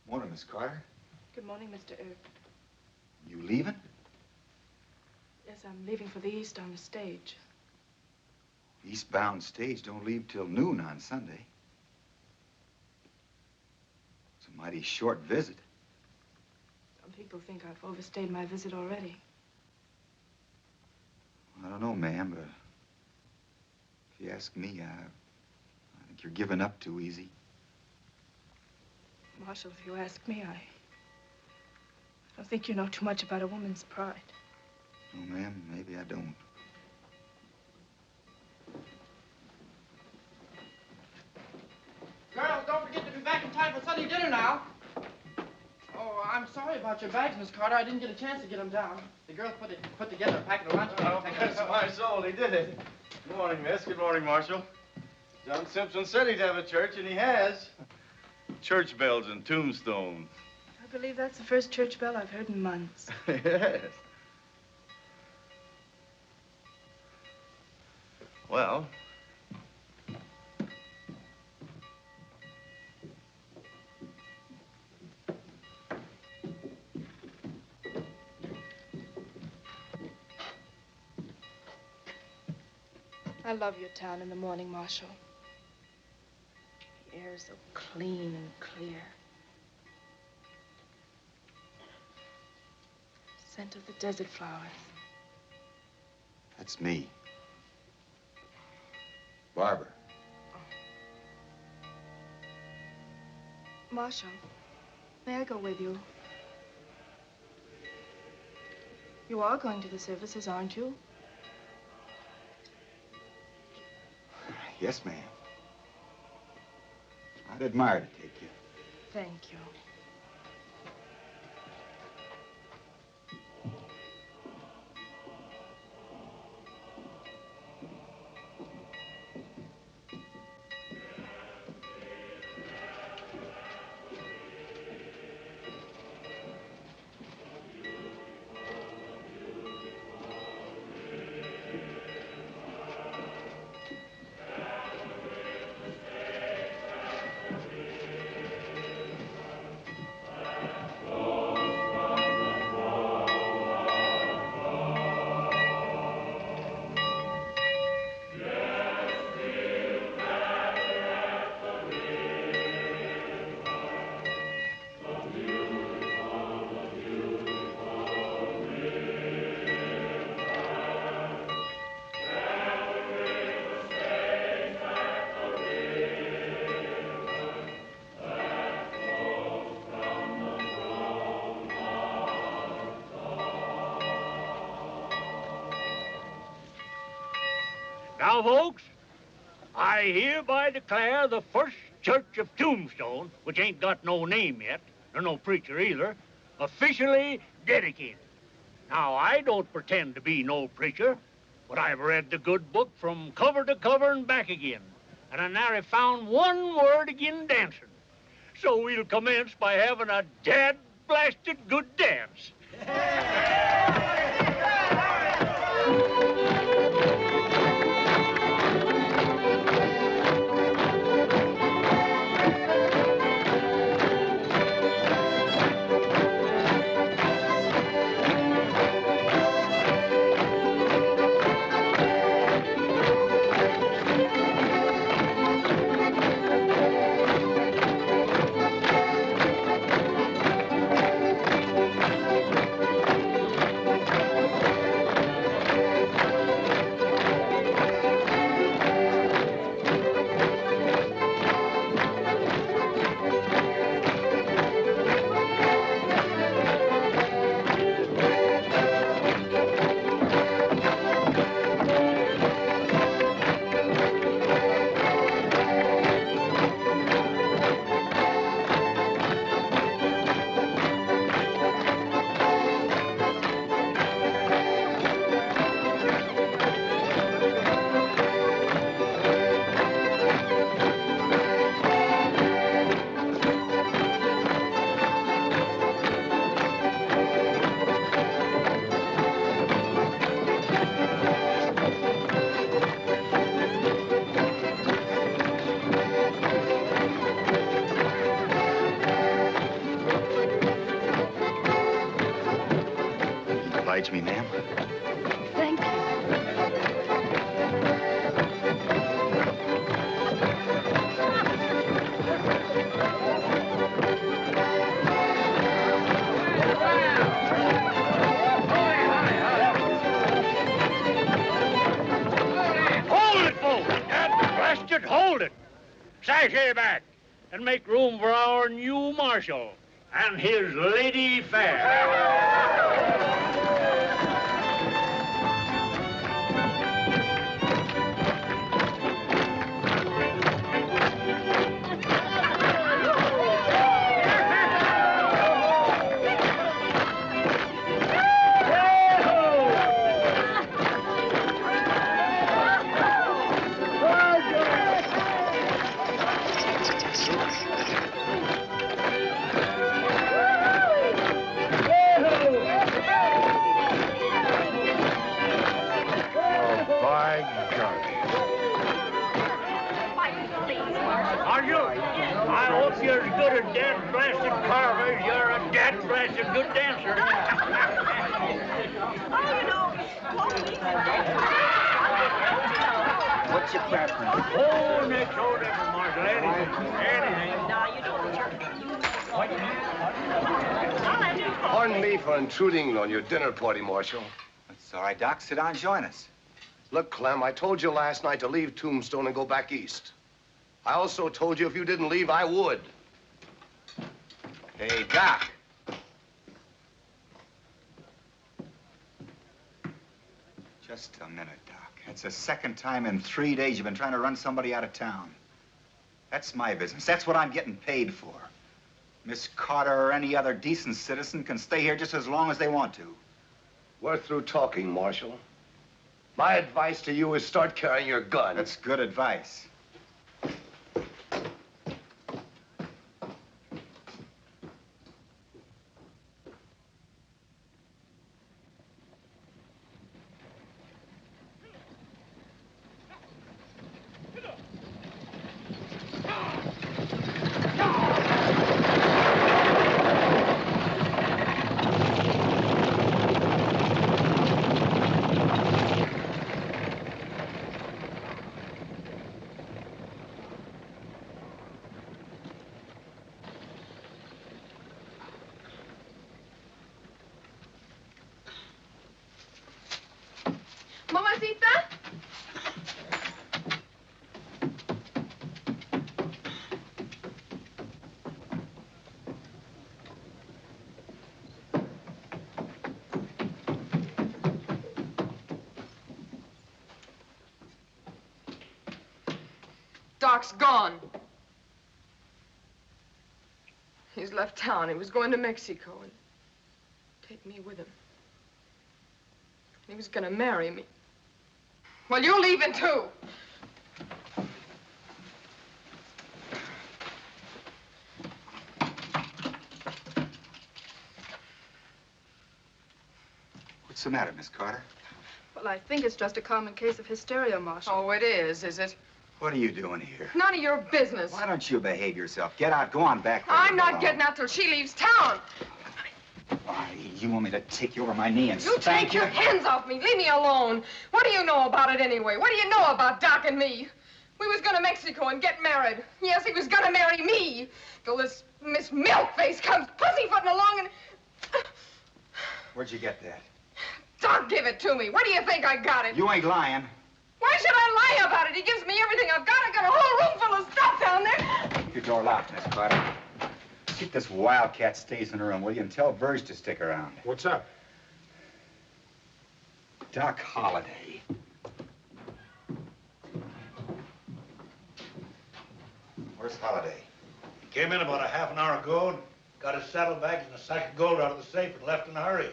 Morning, Miss Carter. Good morning, Mr. Earp. You leaving? Yes, I'm leaving for the East on the stage. Eastbound stage don't leave till noon on Sunday. It's a mighty short visit. Some people think I've overstayed my visit already. I don't know, ma'am, but if you ask me, I think you're giving up too easy. Marshal, if you ask me, I don't think you know too much about a woman's pride. No, ma'am, maybe I don't. Girls, don't forget to be back in time for Sunday dinner now. Oh, I'm sorry about your bags, Miss Carter. I didn't get a chance to get them down. The girls put together a packet of lunch. Oh, bless my soul, he did it. Good morning, miss. Good morning, Marshal. John Simpson said he'd have a church, and he has. Church bells in Tombstone. I believe that's the first church bell I've heard in months. Yes. Well, I love your town in the morning, Marshal. The air is so clean and clear. Scent of the desert flowers. That's me. Barbara. Marshal, may I go with you? You are going to the services, aren't you? Yes, ma'am. I'd admire to take you. Thank you. Now, folks, I hereby declare the First Church of Tombstone, which ain't got no name yet, nor no preacher either, officially dedicated. Now, I don't pretend to be no preacher, but I've read the good book from cover to cover and back again, and I nary found one word agin dancing. So we'll commence by having a dad-blasted good dance. Oblige me, ma'am. Thank you. Hold it, folks! Blast it, hold it! Sashay back and make room for our new Marshal and his lady fair. I hope you're as good a dead-blasted carver as you're a dead-blasted good dancer. What's your preference? Oh, next door, different, Marshal. Anything. Now, you know what Pardon me for intruding on your dinner party, Marshal. That's all right, Doc. Sit down and join us. Look, Clem, I told you last night to leave Tombstone and go back east. I also told you if you didn't leave, I would. Hey, Doc. Just a minute, Doc. That's the second time in 3 days you've been trying to run somebody out of town. That's my business. That's what I'm getting paid for. Miss Carter or any other decent citizen can stay here just as long as they want to. We're through talking, Marshal. My advice to you is start carrying your gun. That's good advice. Mamacita? Doc's gone. He's left town. He was going to Mexico and take me with him. He was gonna marry me. Well, you're leaving too. What's the matter, Miss Carter? Well, I think it's just a common case of hysteria, Marshal. Oh, it is it? What are you doing here? None of your business. Why don't you behave yourself? Get out. Go on back. I'm not getting out till she leaves town. Why, you want me to take you over my knee and You spank take your hands off me. Leave me alone. What do you know about it anyway? What do you know about Doc and me? We was going to Mexico and get married. Yes, he was going to marry me. Till this Miss Milkface comes pussyfooting along and... Where'd you get that? Doc, give it to me. Where do you think I got it? You ain't lying. Why should I lie about it? He gives me everything I've got. I got a whole room full of stuff down there. Keep your door locked, Miss Carter. Keep this wildcat stays in her room, will you? And tell Verge to stick around. What's up? Doc Holliday. Where's Holliday? He came in about a half an hour ago, got his saddlebags and a sack of gold out of the safe and left in a hurry.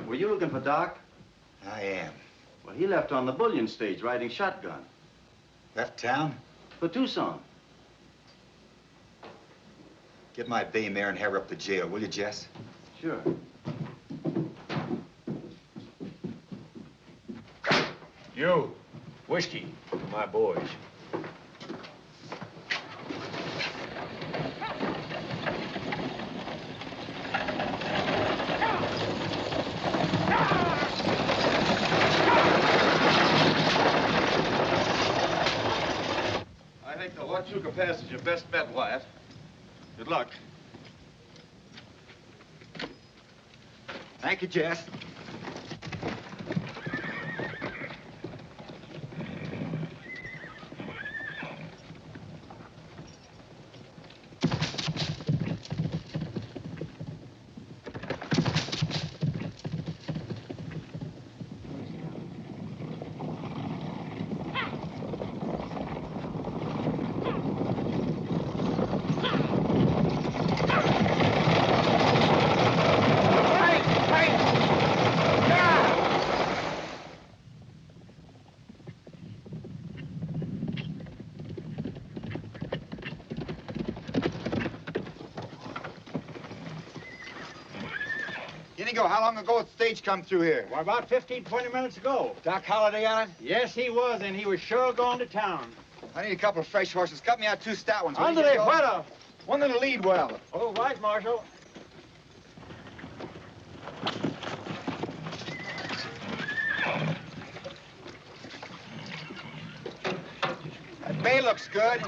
Were you looking for Doc? I am. Well, he left on the bullion stage riding shotgun. Left town? For Tucson. Get my bay mare and have her up to jail, will you, Jess? Sure. You, whiskey, my boys. I think the Huachuca Pass is your best bet, Wyatt. Good luck. Thank you, Jess. Inigo, how long ago did the stage come through here? Well, about 15, 20 minutes ago. Doc Holliday on it? Yes, he was, and he was sure going to town. I need a couple of fresh horses. Cut me out 2 stout ones. will you, Ándale, Inigo? fuera. One that'll lead well. Oh, right, Marshal. That bay looks good.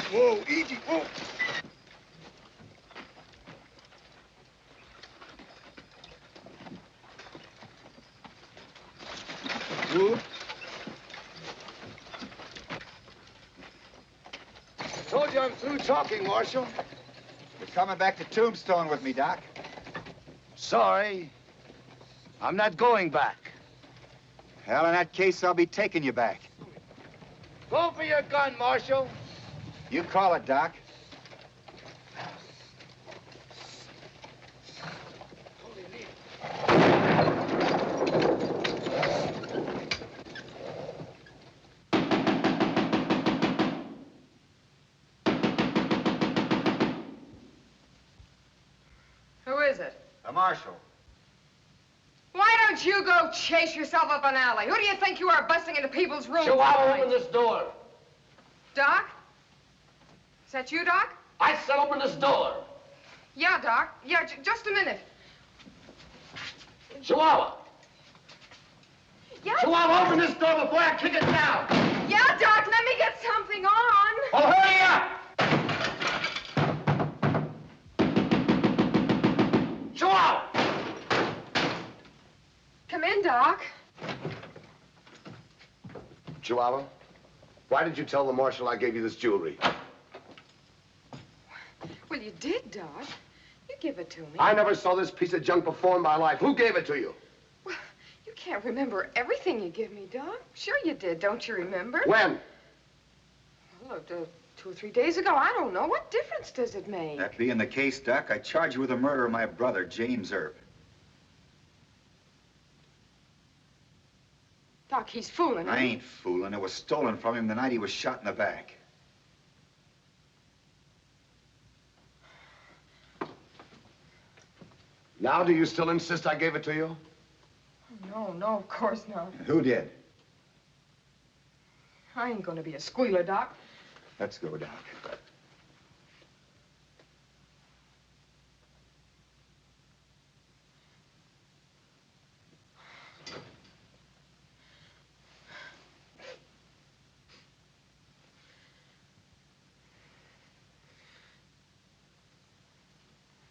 Whoa, easy, whoa. talking, Marshal? You're coming back to Tombstone with me, Doc. Sorry. I'm not going back. Well, in that case, I'll be taking you back. Go for your gun, Marshal. You call it, Doc. Who is it? The Marshal. Why don't you go chase yourself up an alley? Who do you think you are busting into people's rooms? Chihuahua, open this door. Doc? Is that you, Doc? I said open this door. Yeah, Doc. Yeah, just a minute. Chihuahua. Yeah? Chihuahua, open this door before I kick it down. Yeah, Doc, let me get something on. Oh, hurry up! Chihuahua! Come in, Doc. Chihuahua, why did you tell the Marshal I gave you this jewelry? Well, you did, Doc. You give it to me. I never saw this piece of junk before in my life. Who gave it to you? Well, you can't remember everything you give me, Doc. Sure you did. Don't you remember? When? Well, 2 or 3 days ago. I don't know. What difference does it make? That being the case, Doc, I charge you with the murder of my brother, James Earp. Doc, he's fooling. I ain't fooling. It was stolen from him the night he was shot in the back. Now, do you still insist I gave it to you? No, of course not. Who did? I ain't gonna be a squealer, Doc. Let's go, Doc.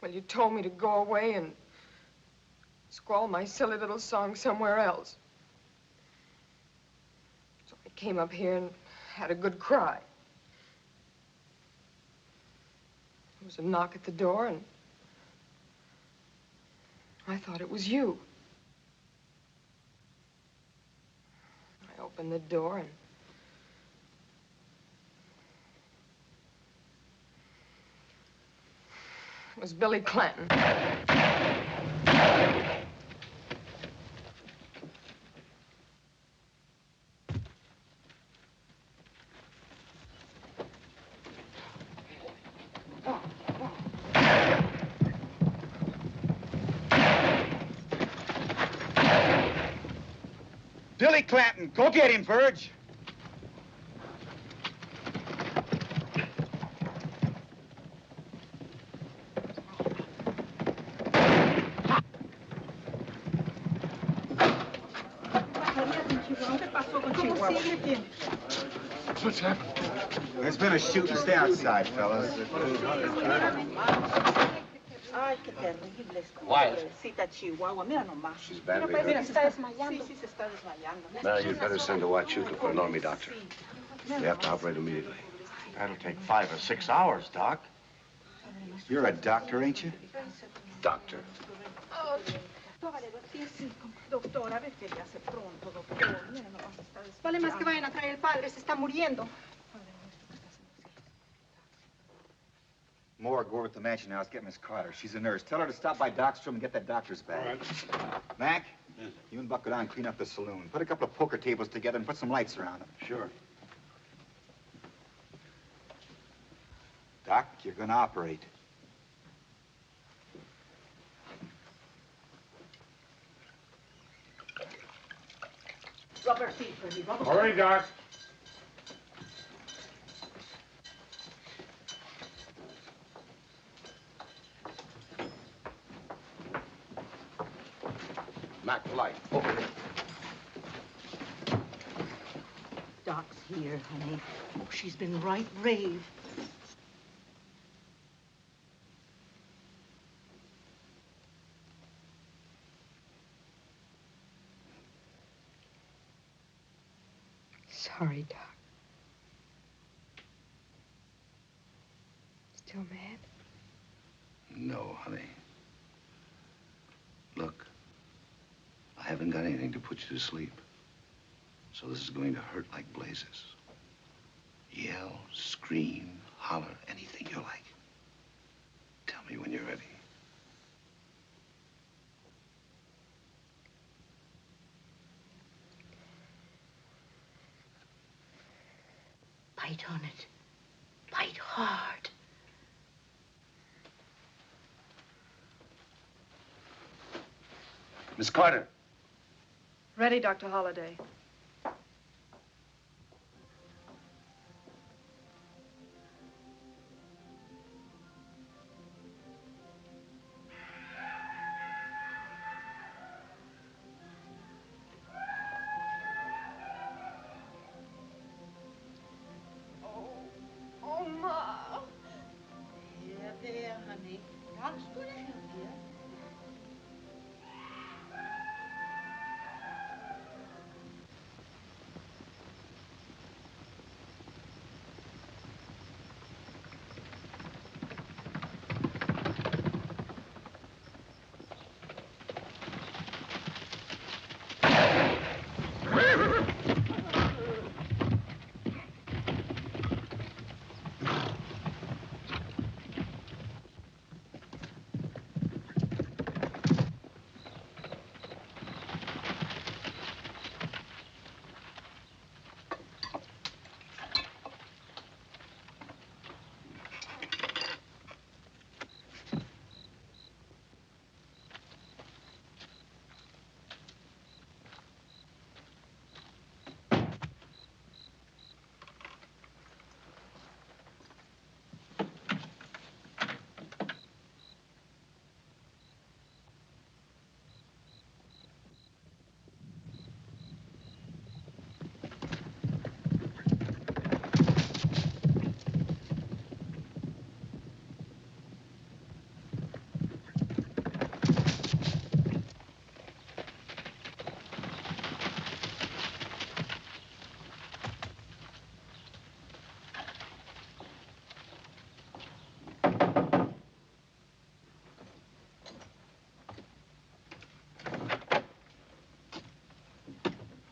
Well, you told me to go away and squall my silly little song somewhere else. So I came up here and had a good cry. There was a knock at the door, and I thought it was you. I opened the door, and it was Billy Clanton. Billy Clanton, go get him, Verge. What's happened? There's been a shooting. Stay outside, fellas. Ay, qué terrible. Wyatt. Pobrecita Chihuahua, mira nomás. She's badly Mira, hurt. se está desmayando. Sí, se está desmayando. Now, you'd better send a Huachuca for an army doctor. They have to operate immediately. That'll take 5 or 6 hours, Doc. You're a doctor, ain't you? Doctor. Doctora, vete ya hace pronto, doctor. Mira nomás, se está desmayando. Vale más que vayan a traer al padre, se está muriendo. Moore, go over to the mansion house, get Miss Carter. She's a nurse. Tell her to stop by Doc's room and get that doctor's bag. Right. Mac, you and Buck go down and clean up the saloon. Put a couple of poker tables together and put some lights around them. Sure. Doc, you're gonna operate. Rub her feet for me, rub her All right, Doc. Mac, the light. Over here. Doc's here, honey. Oh, she's been right brave. Sorry, Doc. still mad? No, honey. Look, I haven't got anything to put you to sleep. So this is going to hurt like blazes. Yell, scream, holler, anything you like. Tell me when you're ready. Bite on it. Bite hard. Miss Carter. Ready, Dr. Holliday. Oh, Ma. There, honey. Doc's gonna help you.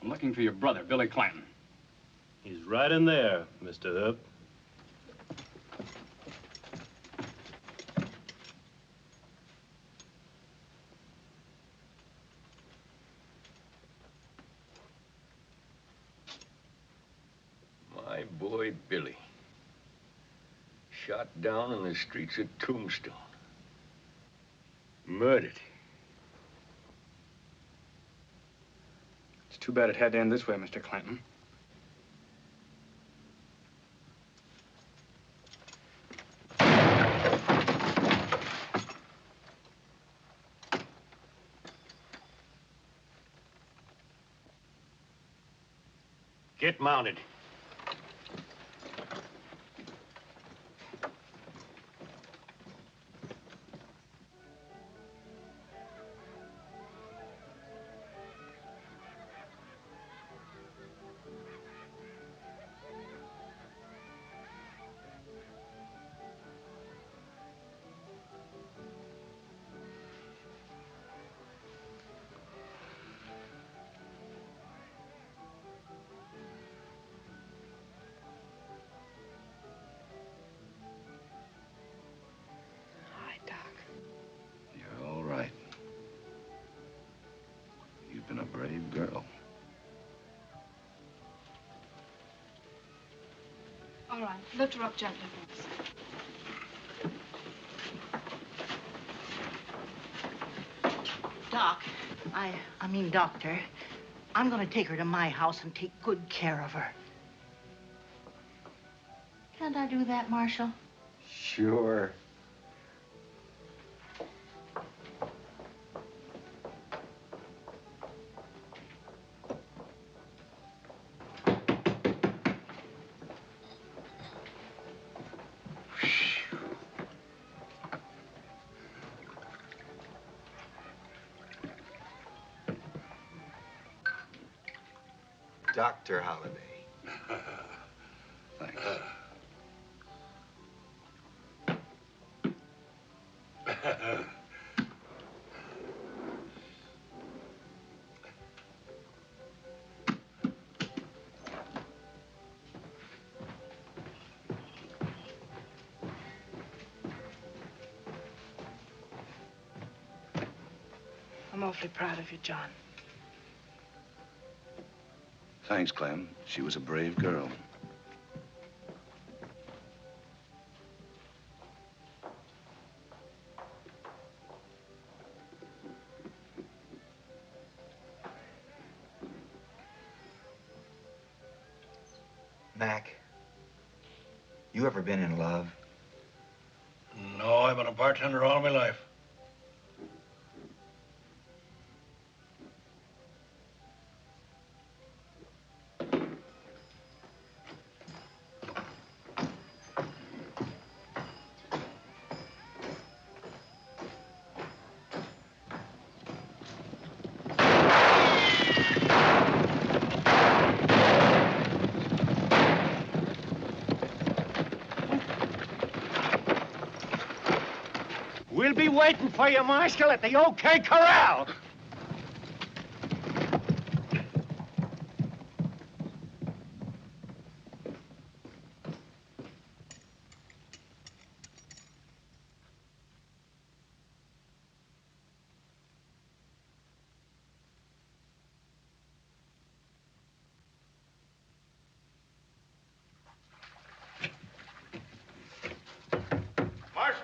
I'm looking for your brother, Billy Clanton. He's right in there, Mr. Earp. My boy, Billy. Shot down in the streets of Tombstone. Murdered. It's too bad it had to end this way, Mr. Clanton. Get mounted. You're all right. You've been a brave girl. All right, lift her up gently, please. Doc, I mean, Doctor, I'm gonna take her to my house and take good care of her. Can't I do that, Marshal? Sure. Dr. Holliday. Thanks. I'm awfully proud of you, John. Thanks, Clem. She was a brave girl. Mac, you ever been in love? No, I've been a bartender all my life. We'll be waiting for you, Marshal, at the OK Corral. Marshal!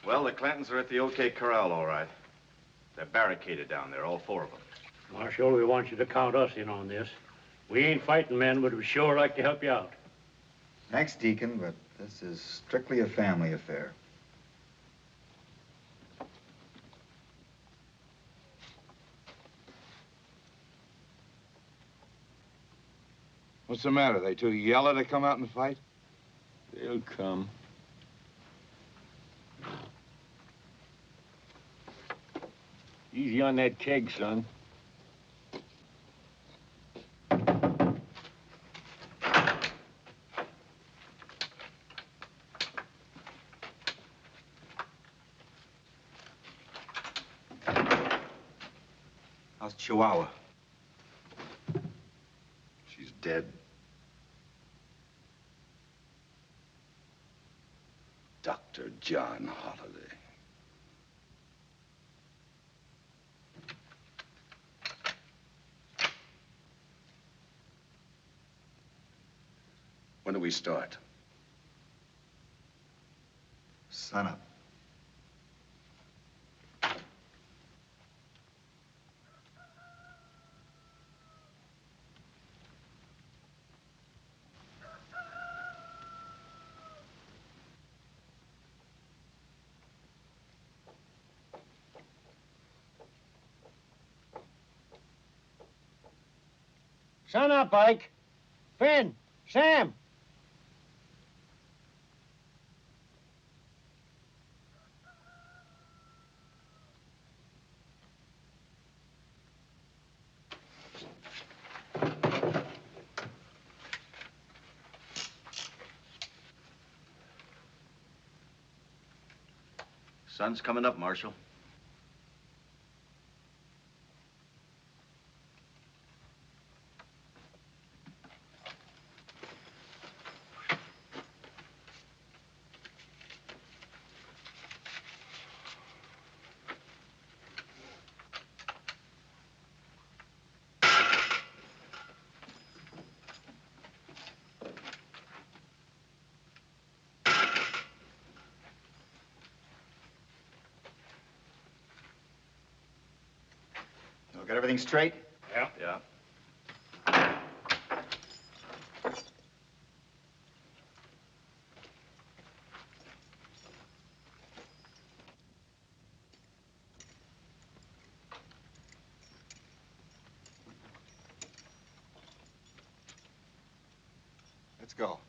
Well, the Clantons are at the OK Corral, all right. They're barricaded down there, all four of them. Marshal, we want you to count us in on this. We ain't fighting men, but we'd sure like to help you out. Thanks, Deacon, but this is strictly a family affair. What's the matter? They too yellow to come out and fight? They'll come. Easy on that keg, son. How's Chihuahua? She's dead. Dr. John Holliday. When do we start? Sun up. Sun up, Ike. Finn, Sam. Sun's coming up, Marshal. Got everything straight? Yeah. Yeah. Let's go.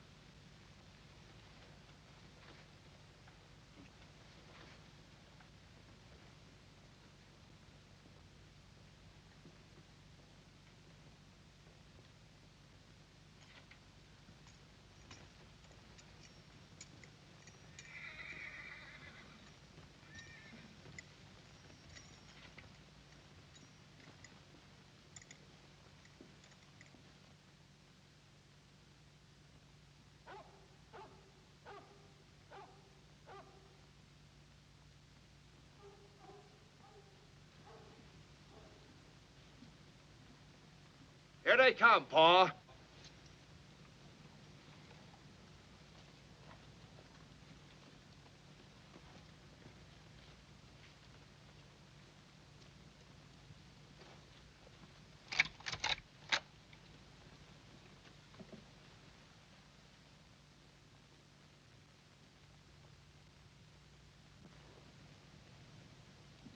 Here they come, Pa.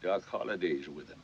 Doc Holliday's with him.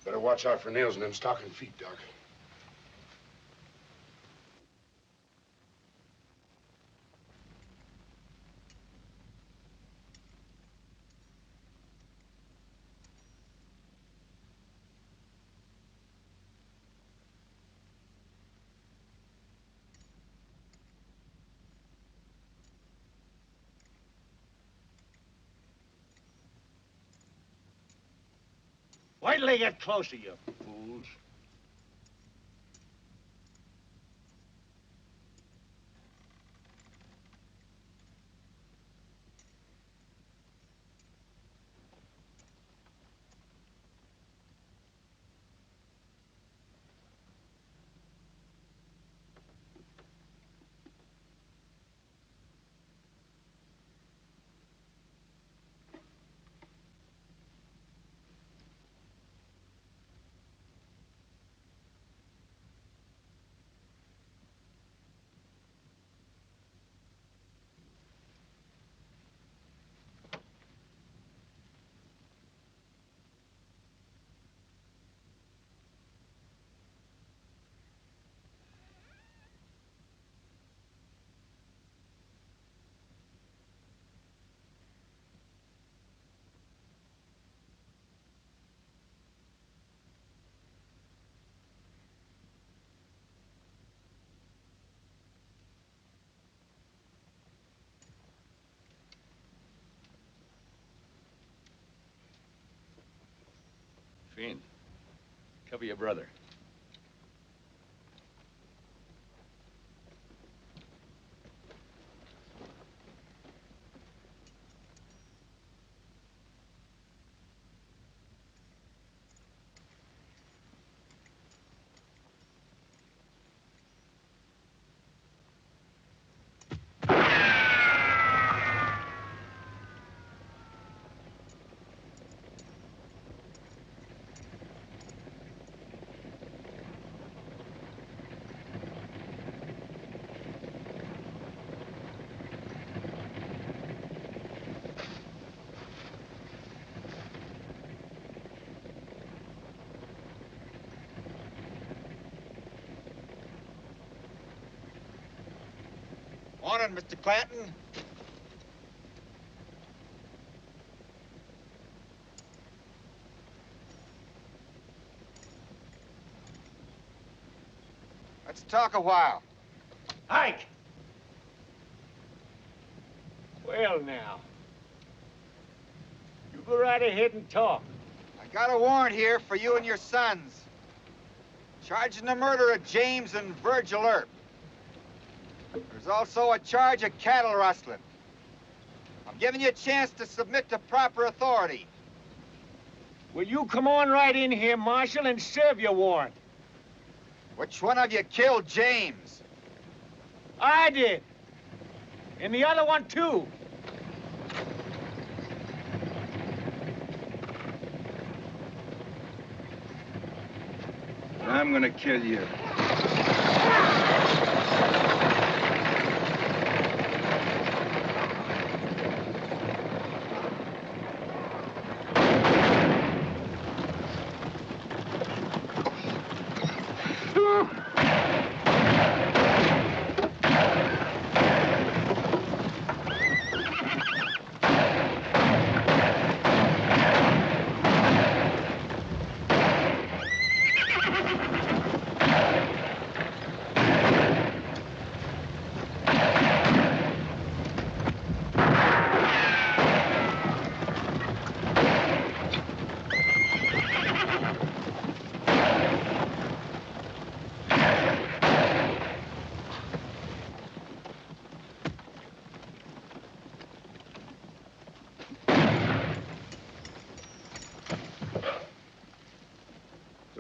Better watch out for nails in them stocking feet, Doc. Wait till they get closer, you fools. Fiend, cover your brother. Morning, Mr. Clanton. Let's talk a while. Ike! Well, now. You go right ahead and talk. I got a warrant here for you and your sons. Charging the murder of James and Virgil Earp. There's also a charge of cattle rustling. I'm giving you a chance to submit to proper authority. Will you come on right in here, Marshal, and serve your warrant? Which one of you killed James? I did. And the other one, too. I'm gonna kill you.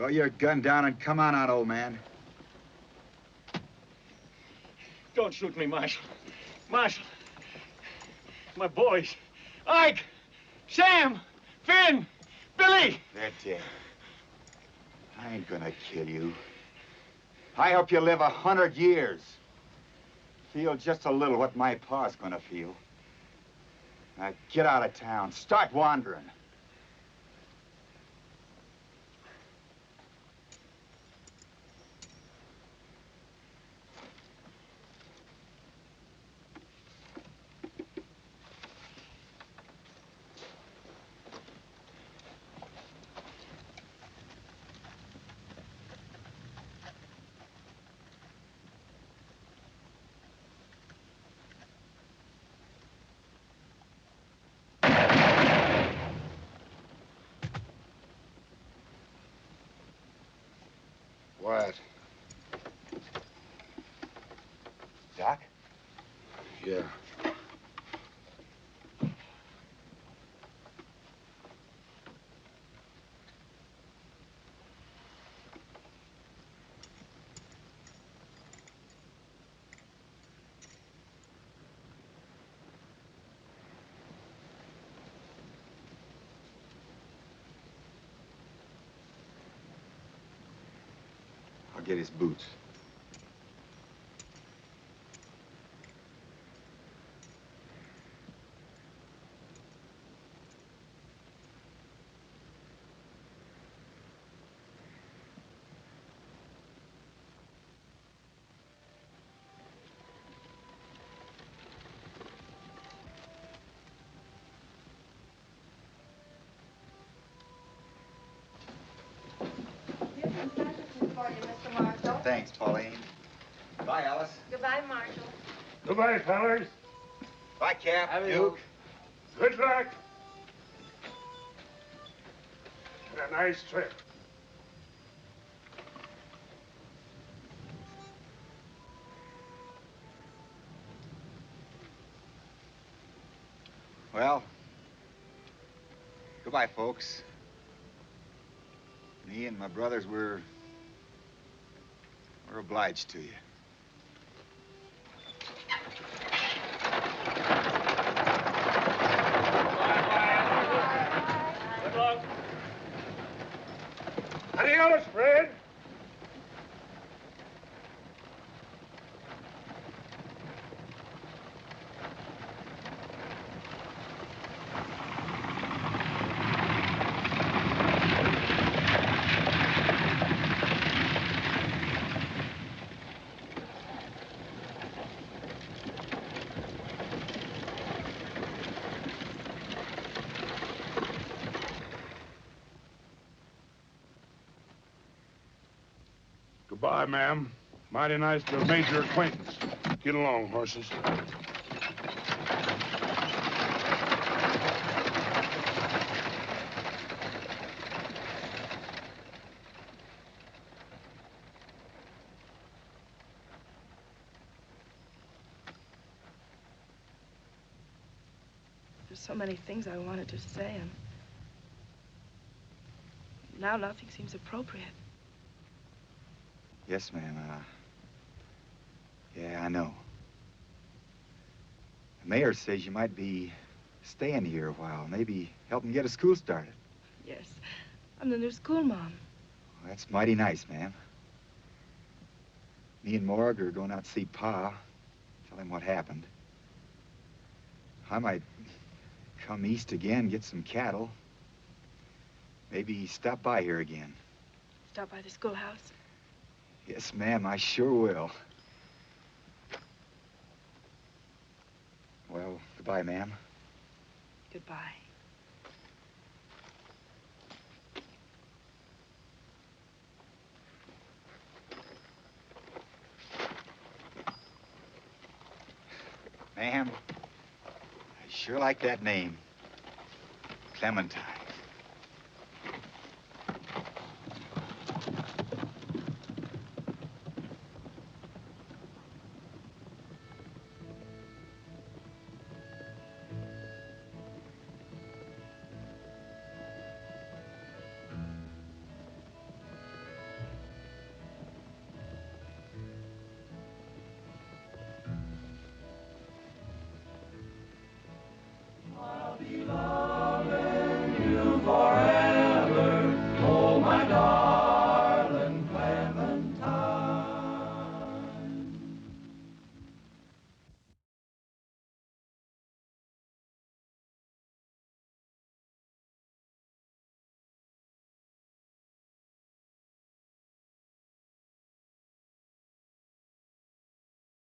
Throw your gun down and come on out, old man. Don't shoot me, Marshal. Marshal. My boys. Ike! Sam! Finn! Billy! That's it. I ain't gonna kill you. I hope you live 100 years. Feel just a little what my pa's gonna feel. Now get out of town. Start wandering. Wyatt. Doc? Yeah. I'll get his boots. For you, Mr. Marshal. Thanks, Pauline. Bye, Alice. Goodbye, Marshal. Goodbye, fellas. Bye, Cap. Duke. Good luck. And a nice trip. Well, goodbye, folks. Me and my brothers, we're obliged to you. Good luck. Adios, Fred. Goodbye, ma'am. Mighty nice to have made your acquaintance. Get along, horses. There's so many things I wanted to say, and now nothing seems appropriate. Yes, ma'am. Yeah, I know. The mayor says you might be staying here a while, maybe helping get a school started. Yes, I'm the new school mom. Well, that's mighty nice, ma'am. Me and Morg are going out to see Pa, tell him what happened. I might come east again, get some cattle. Maybe stop by here again. Stop by the schoolhouse. Yes, ma'am, I sure will. Well, goodbye, ma'am. Goodbye. Ma'am, I sure like that name. Clementine. for